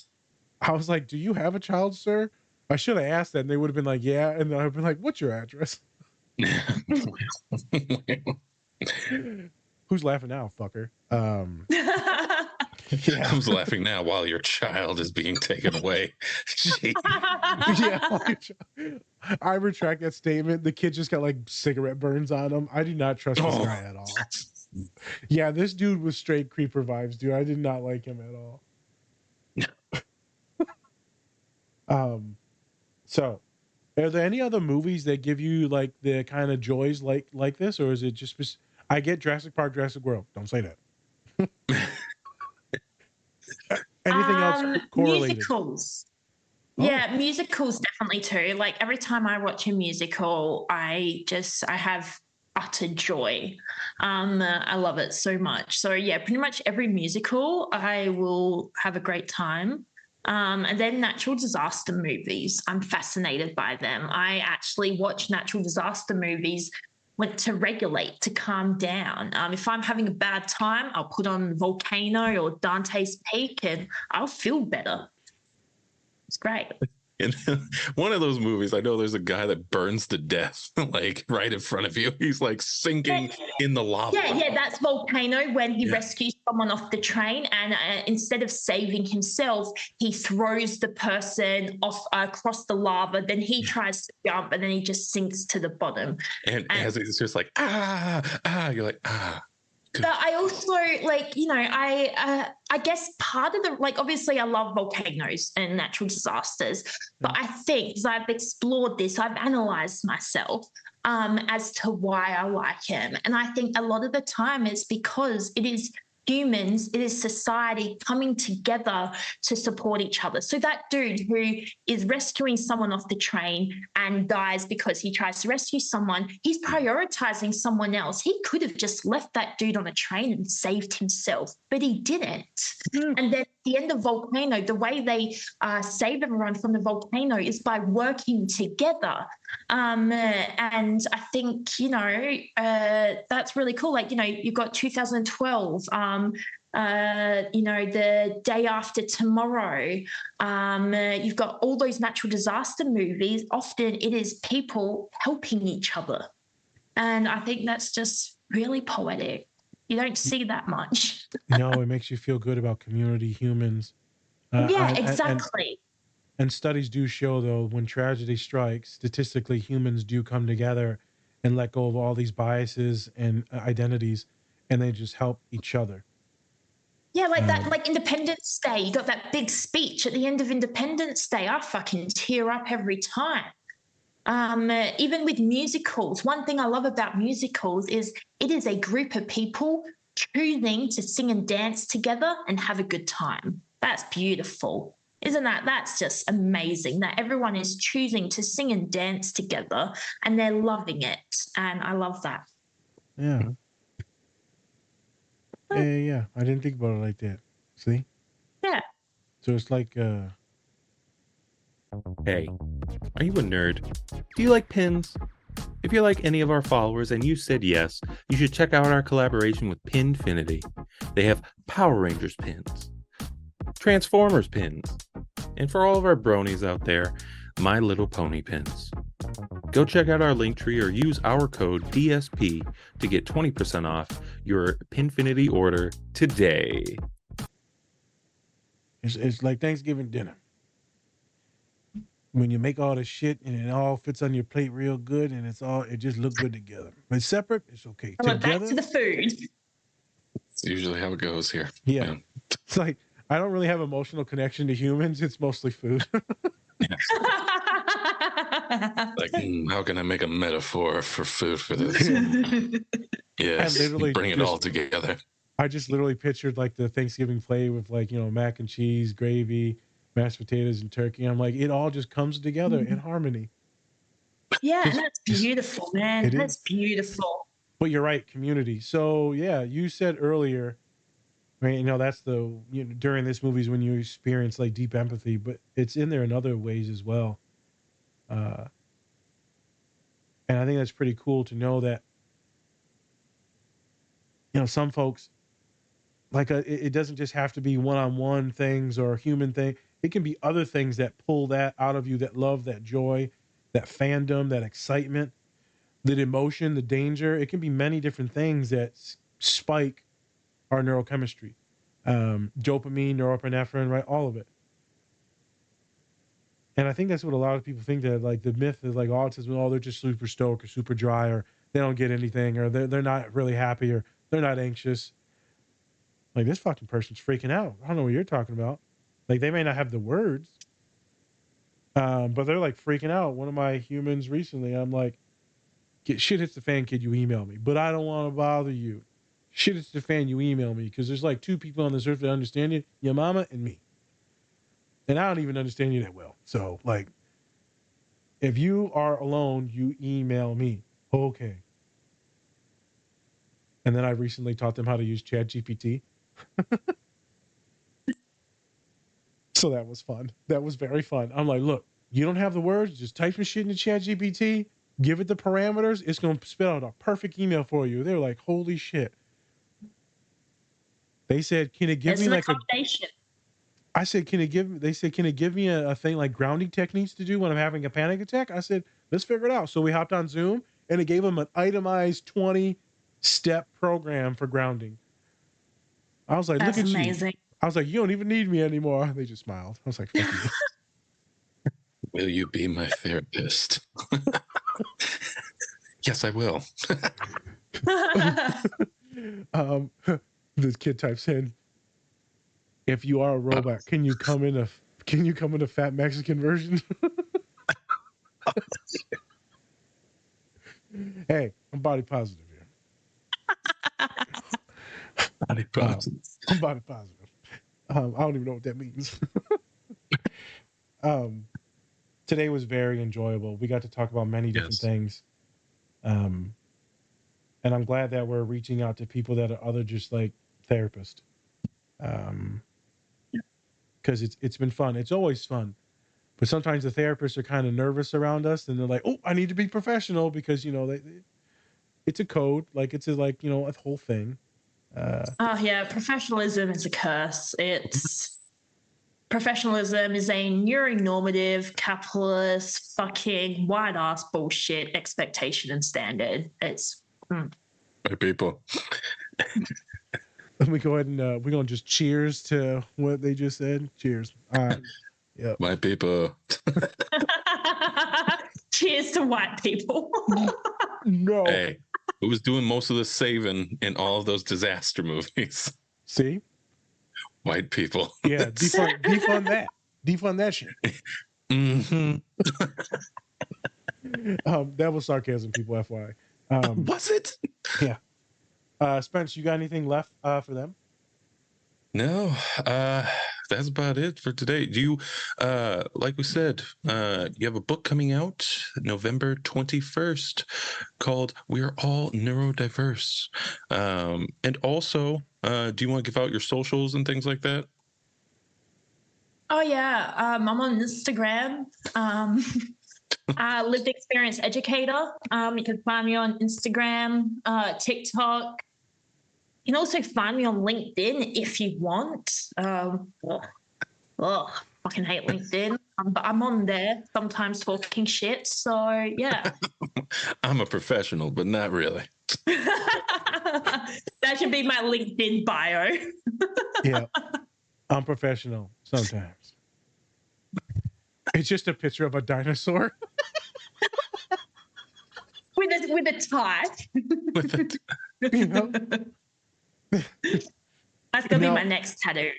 I was like, "Do you have a child, sir?" I should have asked that, and they would have been like, "Yeah." And then I'd been like, "What's your address?" Who's laughing now, fucker? Yeah. Who's laughing now while your child is being taken away? Yeah, I retract that statement. The kid just got like cigarette burns on him. I do not trust this guy at all. Yeah, this dude was straight creeper vibes, dude. I did not like him at all. So are there any other movies that give you like the kind of joys like this, or is it just I get Jurassic Park, Jurassic World. Don't say that. Anything else correlated? Musicals. Yeah, musicals definitely too. Like every time I watch a musical, I have utter joy. I love it so much. So yeah, pretty much every musical I will have a great time. And then natural disaster movies, I'm fascinated by them. I actually watch natural disaster movies to regulate, to calm down. If I'm having a bad time, I'll put on Volcano or Dante's Peak and I'll feel better. It's great. In one of those movies, I know there's a guy that burns to death, like right in front of you. He's like sinking in the lava. Yeah, that's Volcano when he rescues someone off the train, and instead of saving himself, he throws the person off across the lava. Then he tries to jump, and then he just sinks to the bottom. And as it's just like you're like But I also like, you know, I guess part of the, like, obviously I love volcanoes and natural disasters, but I think as I've explored this, I've analyzed myself as to why I like him. And I think a lot of the time it's because it is humans, it is society coming together to support each other. So that dude who is rescuing someone off the train and dies because he tries to rescue someone, he's prioritizing someone else. He could have just left that dude on a train and saved himself, but he didn't. And then at the end of Volcano, the way they save everyone from the volcano is by working together. And I think, you know, that's really cool. Like, you know, you've got 2012, you know, The Day After Tomorrow. You've got all those natural disaster movies. Often it is people helping each other. And I think that's just really poetic. You don't see that much. No, it makes you feel good about community, humans. Yeah, exactly. And studies do show, though, when tragedy strikes, statistically, humans do come together and let go of all these biases and identities, and they just help each other. Yeah, like that, like Independence Day. You got that big speech at the end of Independence Day. I fucking tear up every time. Even with musicals, one thing I love about musicals is it is a group of people choosing to sing and dance together and have a good time. That's beautiful. Isn't that? That's just amazing that everyone is choosing to sing and dance together and they're loving it. And I love that. Yeah. Yeah. I didn't think about it like that. See? Yeah. So it's like, Hey, are you a nerd? Do you like pins? If you're like any of our followers and you said yes, you should check out our collaboration with Pinfinity. They have Power Rangers pins, Transformers pins, and for all of our bronies out there, My Little Pony pins. Go check out our Linktree or use our code DSP to get 20% off your Pinfinity order today. it's like Thanksgiving dinner. When you make all the shit and it all fits on your plate real good and it just look good together. But separate, it's okay. I went back Together, to the food. It's usually how it goes here. yeah. Man. It's like I don't really have emotional connection to humans. It's mostly food. Like, how can I make a metaphor for food for this? Yes, I literally bring it just- all together. I just literally pictured like the Thanksgiving plate with like, mac and cheese, gravy, mashed potatoes, and turkey. I'm like, it all just comes together in harmony. Yeah, Just- that's beautiful, man. it That's is. beautiful. But you're right, community. So yeah, you said earlier, right? That's during this movie is when you experience like deep empathy, but it's in there in other ways as well. And I think that's pretty cool to know that, some folks like it doesn't just have to be one-on-one things or human thing. It can be other things that pull that out of you, that love, that joy, that fandom, that excitement, that emotion, the danger. It can be many different things that spike our neurochemistry, dopamine, norepinephrine, right? All of it. And I think that's what a lot of people think, that like the myth is like autism, oh, they're just super stoked or super dry, or they don't get anything, or they're not really happy, or they're not anxious. Like, this fucking person's freaking out. I don't know what you're talking about. Like, they may not have the words, but they're like freaking out. One of my humans recently, I'm like, shit hits the fan, kid, you email me. But I don't want to bother you. Shit hits the fan, you email me. Because there's like two people on this earth that understand you, your mama and me. And I don't even understand you that well. So, like, if you are alone, you email me. Okay. And then I recently taught them how to use ChatGPT. So that was fun. That was very fun. I'm like, look, you don't have the words, just type some shit into ChatGPT, give it the parameters, it's going to spit out a perfect email for you. They're like, holy shit. They said, can it give me like I said, can it give me a thing like grounding techniques to do when I'm having a panic attack? I said, let's figure it out. So we hopped on Zoom and it gave them an itemized 20-step program for grounding. I was like, That's look at amazing. you. I was like, you don't even need me anymore. They just smiled. I was like, fuck you. Will you be my therapist? Yes, I will. This kid types in, if you are a robot, can you come in a fat Mexican version? Hey, I'm body positive here. Body positive. I'm body positive. I don't even know what that means. Today was very enjoyable. We got to talk about many different things. And I'm glad that we're reaching out to people that are other just like therapists. Because it's been fun. It's always fun. But sometimes the therapists are kind of nervous around us and they're like, oh, I need to be professional because, it's a code. Like, it's a whole thing. Oh yeah, professionalism is a curse. Professionalism is a neuronormative, capitalist, fucking white ass bullshit expectation and standard. It's Hey, people. Let me go ahead and we're gonna just cheers to what they just said. Cheers. Yeah. White people. Cheers to white people. No. Hey, who was doing most of the saving in all of those disaster movies? See? White people. Yeah. Defund that. Defund that shit. Mm-hmm. That was sarcasm, people. FYI. Was it? Yeah. Spence, you got anything left for them? No, that's about it for today. Do you, like we said, you have a book coming out November 21st called "We're All Neurodiverse," and also, do you want to give out your socials and things like that? Oh yeah, I'm on Instagram. Lived experience educator. You can find me on Instagram, TikTok. You can also find me on LinkedIn if you want. Fucking hate LinkedIn. But I'm on there sometimes talking shit. So yeah. I'm a professional, but not really. That should be my LinkedIn bio. Yeah. I'm professional sometimes. It's just a picture of a dinosaur. with a tie. With it. You know? That's gonna be my next tattoo.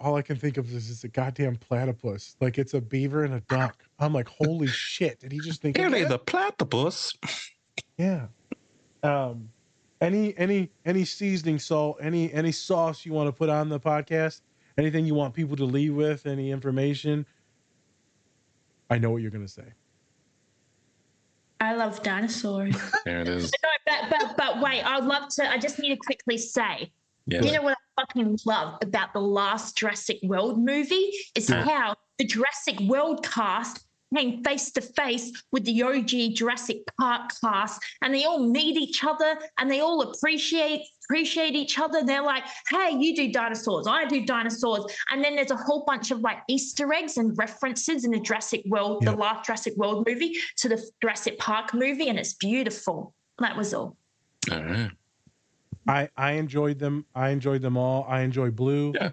All I can think of is a goddamn platypus. Like it's a beaver and a duck. I'm like, holy shit. Did he just think of Nearly that? the platypus. Yeah. Any seasoning salt, any sauce you want to put on the podcast, anything you want people to leave with, any information? I know what you're gonna say. I love dinosaurs. There it is. But wait, I just need to quickly say, Yeah. you know what I fucking love about the last Jurassic World movie is how the Jurassic World cast came face to face with the OG Jurassic Park cast, and they all meet each other and they all appreciate each other. They're like, hey, you do dinosaurs, I do dinosaurs. And then there's a whole bunch of like Easter eggs and references in the Jurassic World, the last Jurassic World movie to the Jurassic Park movie, and it's beautiful. That was all. All right. I enjoyed them. I enjoyed them all. I enjoy Blue. Yeah.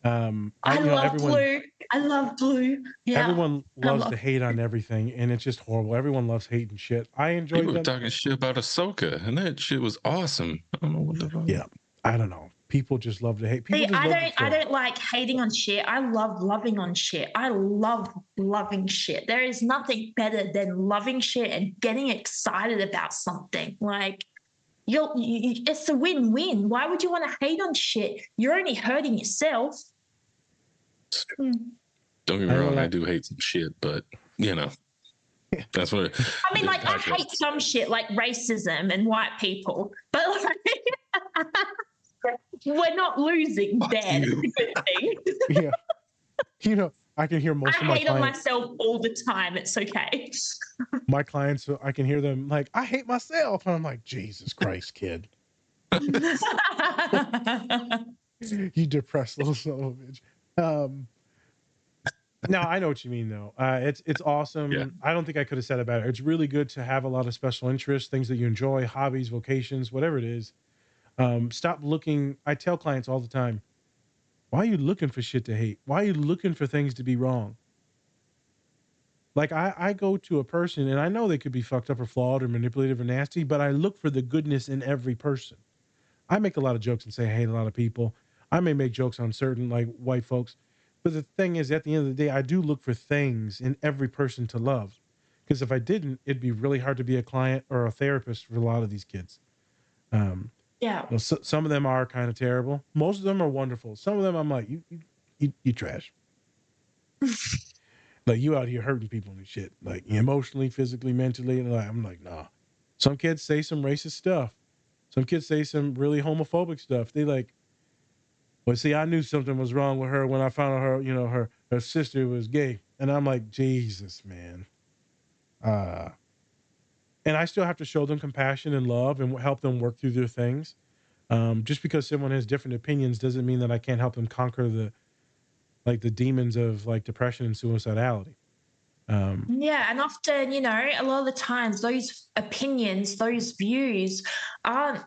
I love Blue. I love Blue. Yeah. Everyone loves to hate on everything, and it's just horrible. Everyone loves hating shit. I enjoyed People were them. talking shit about Ahsoka, and that shit was awesome. I don't know what the fuck. Yeah, I don't know. People just love to hate. I don't like hating on shit. I love loving on shit. I love loving shit. There is nothing better than loving shit and getting excited about something. Like, it's a win-win. Why would you want to hate on shit? You're only hurting yourself. Don't get me wrong, I do hate some shit, but that's what. I mean, like, I hate some shit like racism and white people, but like, we're not losing there. Yeah. I can hear most of my clients. I hate on myself all the time. It's okay. My clients, I can hear them like, I hate myself. And I'm like, Jesus Christ, kid. You depressed little son of a bitch. No, I know what you mean, though. It's awesome. Yeah. I don't think I could have said it better. It's really good to have a lot of special interests, things that you enjoy, hobbies, vocations, whatever it is. Stop looking. I tell clients all the time, why are you looking for shit to hate? Why are you looking for things to be wrong? Like I go to a person and I know they could be fucked up or flawed or manipulative or nasty, but I look for the goodness in every person. I make a lot of jokes and say I hate a lot of people. I may make jokes on certain like white folks, but the thing is, at the end of the day, I do look for things in every person to love. Because if I didn't, it'd be really hard to be a client or a therapist for a lot of these kids. Yeah. Well, some of them are kind of terrible. Most of them are wonderful. Some of them, I'm like, you trash. Like, you out here hurting people and shit, like emotionally, physically, mentally. And I'm like, nah. Some kids say some racist stuff. Some kids say some really homophobic stuff. They like, well, see, I knew something was wrong with her when I found out her, her sister was gay. And I'm like, Jesus, man. And I still have to show them compassion and love and help them work through their things. Just because someone has different opinions doesn't mean that I can't help them conquer the demons of like depression and suicidality. Yeah, and often, a lot of the times those opinions, those views aren't,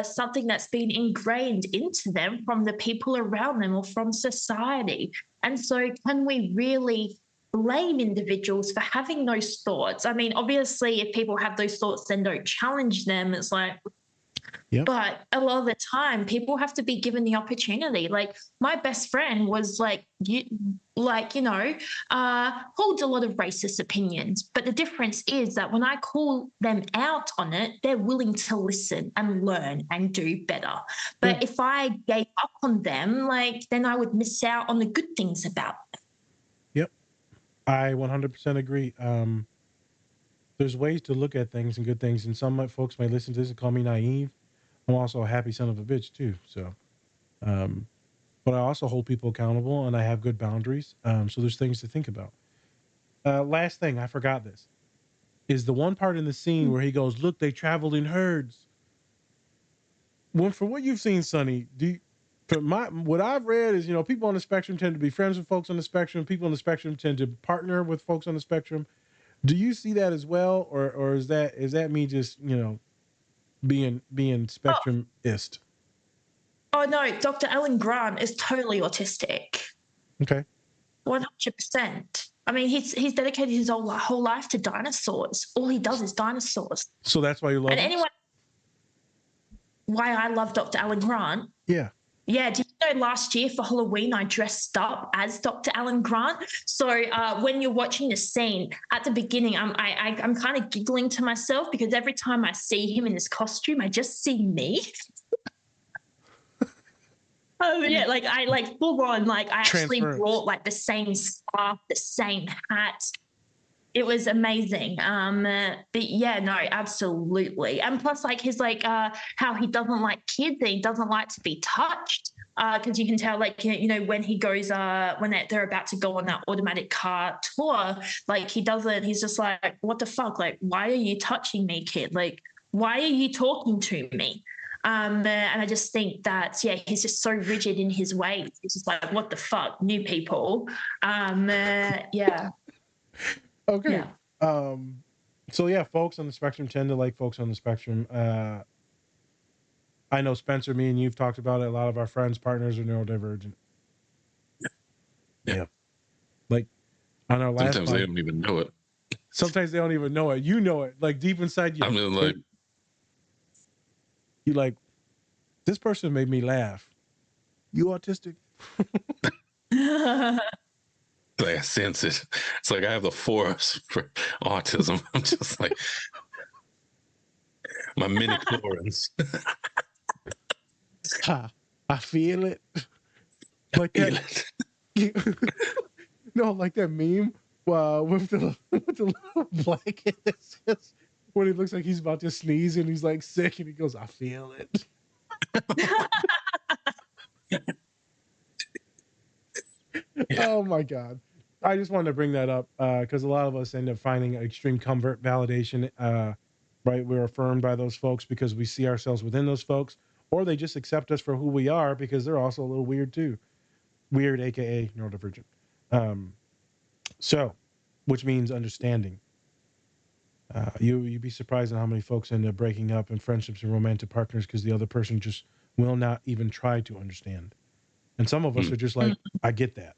something that's been ingrained into them from the people around them or from society. And so, can we really blame individuals for having those thoughts? I mean, obviously, if people have those thoughts, then don't challenge them. It's like, Yep. but a lot of the time, people have to be given the opportunity. Like my best friend was holds a lot of racist opinions. But the difference is that when I call them out on it, they're willing to listen and learn and do better. But if I gave up on them, then I would miss out on the good things about them. Yep. I 100% agree. There's ways to look at things and good things, and some folks may listen to this and call me naive. I'm also a happy son of a bitch too. So, but I also hold people accountable, and I have good boundaries. So there's things to think about. Last thing, I forgot this, is the one part in the scene where he goes, "Look, they traveled in herds." For what you've seen, Sonny, what I've read is, people on the spectrum tend to be friends with folks on the spectrum. People on the spectrum tend to partner with folks on the spectrum. Do you see that as well, or is that me just being spectrumist? Oh no, Dr. Alan Grant is totally autistic. Okay. 100%. I mean, he's dedicated his whole life to dinosaurs. All he does is dinosaurs. So that's why you love him? Why I love Dr. Alan Grant? Yeah. Yeah, did you know last year for Halloween I dressed up as Dr. Alan Grant? So when you're watching the scene at the beginning, I'm kind of giggling to myself because every time I see him in this costume, I just see me. Oh yeah, I full on I actually brought the same scarf, the same hat. It was amazing. But yeah, no, absolutely. And plus his how he doesn't like kids and he doesn't like to be touched. Because you can tell when he goes when they're about to go on that automatic car tour, he's just like, what the fuck? Why are you touching me, kid? Why are you talking to me? And I just think that, he's just so rigid in his ways. It's just like, what the fuck, new people. Yeah. Okay. Yeah. So folks on the spectrum tend to like folks on the spectrum. I know Spencer, me and you've talked about it. A lot of our friends, partners are neurodivergent. Yeah. On our last sometimes they don't even know it. Sometimes they don't even know it. You know it, deep inside you. I mean, you this person made me laugh. You autistic? I sense it. It's like I have the force for autism. I'm just like my mini chlorins. I feel it. No, like that meme with the little blanket. When he looks like he's about to sneeze and he's sick and he goes, I feel it. Yeah. Oh my God. I just wanted to bring that up because a lot of us end up finding extreme comfort, validation, right? We're affirmed by those folks because we see ourselves within those folks, or they just accept us for who we are because they're also a little weird too. Weird, aka neurodivergent. Which means understanding. You'd be surprised at how many folks end up breaking up in friendships and romantic partners because the other person just will not even try to understand. And some of us are just like, I get that.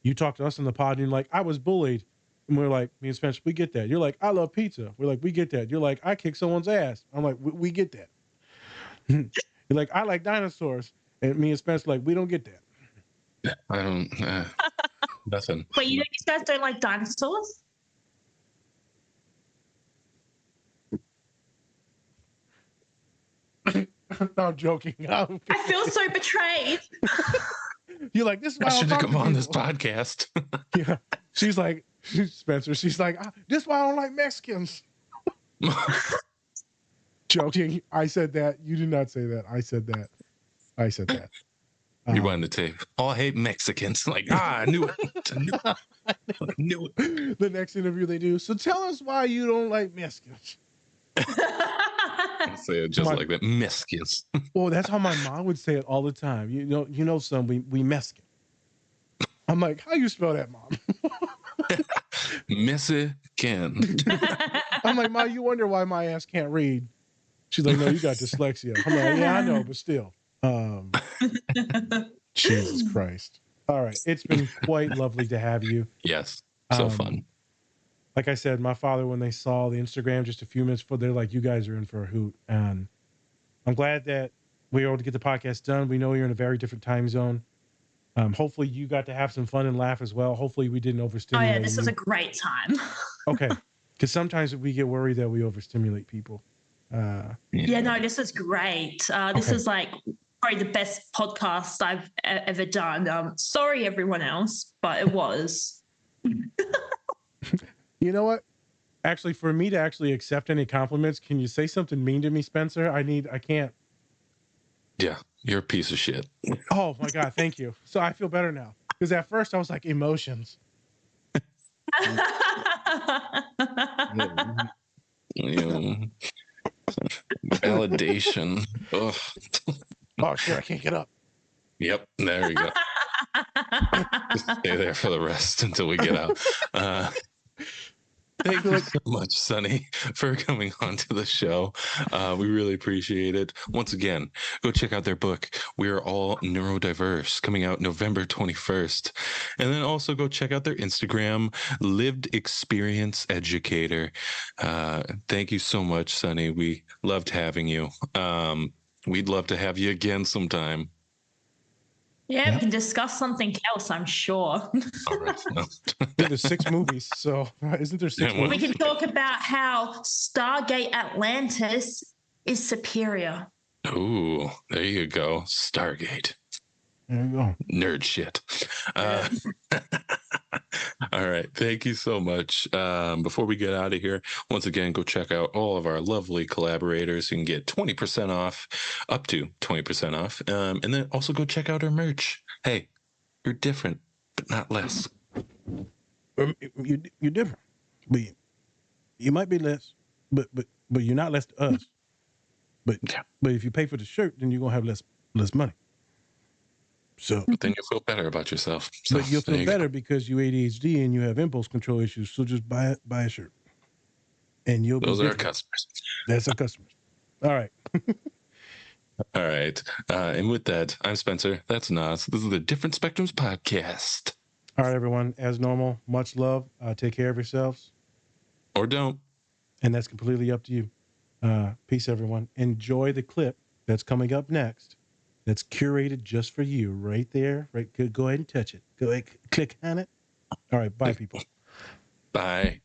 You talk to us in the pod and you're like, I was bullied. And we're like, me and Spencer, we get that. You're like, I love pizza. We're like, we get that. You're like, I kick someone's ass. I'm like, we get that. You're like, I like dinosaurs. And me and Spencer we don't get that. I don't, nothing. Wait, you guys don't like dinosaurs? No, I'm joking. I feel so betrayed. You're like, this is why I should have come on this podcast. Yeah. Spencer, she's like, this is why I don't like Mexicans. Joking. I said that. You did not say that. I said that. You wanted the tape. Oh, I hate Mexicans. I knew it. I knew it. The next interview they do. So tell us why you don't like Mexicans. I say it just like that. Mexicans. Well, that's how my mom would say it all the time. Son, we Mexican. I'm like, how you spell that, Mom? Missy Ken. I'm like, Ma, you wonder why my ass can't read. She's like, no, you got dyslexia. I'm like, yeah, I know, but still. Jesus Christ. All right. It's been quite lovely to have you. Yes. So fun. Like I said, my father, when they saw the Instagram just a few minutes before, they're like, you guys are in for a hoot. And I'm glad that we were able to get the podcast done. We know you're in a very different time zone. Hopefully you got to have some fun and laugh as well. Hopefully we didn't overstimulate you. Oh, yeah, this was a great time. Okay. Because sometimes we get worried that we overstimulate people. Yeah, no, this was great. This is like probably the best podcast I've ever done. Sorry, everyone else, but it was. You know what? Actually, for me to actually accept any compliments, can you say something mean to me, Spencer? I can't. Yeah, you're a piece of shit. Oh my God, thank you. So I feel better now. Because at first I was like, emotions. Validation. Ugh. Oh, sure, I can't get up. Yep, there we go. Just stay there for the rest until we get out. Thank you so much, Sonny, for coming on to the show. We really appreciate it. Once again, go check out their book, We Are All Neurodiverse, coming out November 21st. And then also go check out their Instagram, Lived Experience Educator. Thank you so much, Sonny. We loved having you. We'd love to have you again sometime. Yeah, we can discuss something else, I'm sure. All right. There's 6 movies, so isn't there 6 movies? We can talk about how Stargate Atlantis is superior. Ooh, there you go. Stargate. There you go. Nerd shit. All right. Thank you so much. Before we get out of here, once again, go check out all of our lovely collaborators. You can get 20% off, up to 20% off. And then also go check out our merch. Hey, you're different, but not less. You're different. But you might be less, but you're not less to us. But if you pay for the shirt, then you're gonna have less money. So, but then you'll feel better about yourself. So, but you'll feel better because you ADHD and you have impulse control issues. So just buy a shirt, and you'll. Those are our customers. That's our customers. All right. All right. And with that, I'm Spencer. That's Nas. This is the Different Spectrums Podcast. All right, everyone. As normal, much love. Take care of yourselves. Or don't. And that's completely up to you. Peace, everyone. Enjoy the clip that's coming up next. That's curated just for you right there. Right. Go ahead and touch it. Go ahead, click on it. All right. Bye, people. Bye.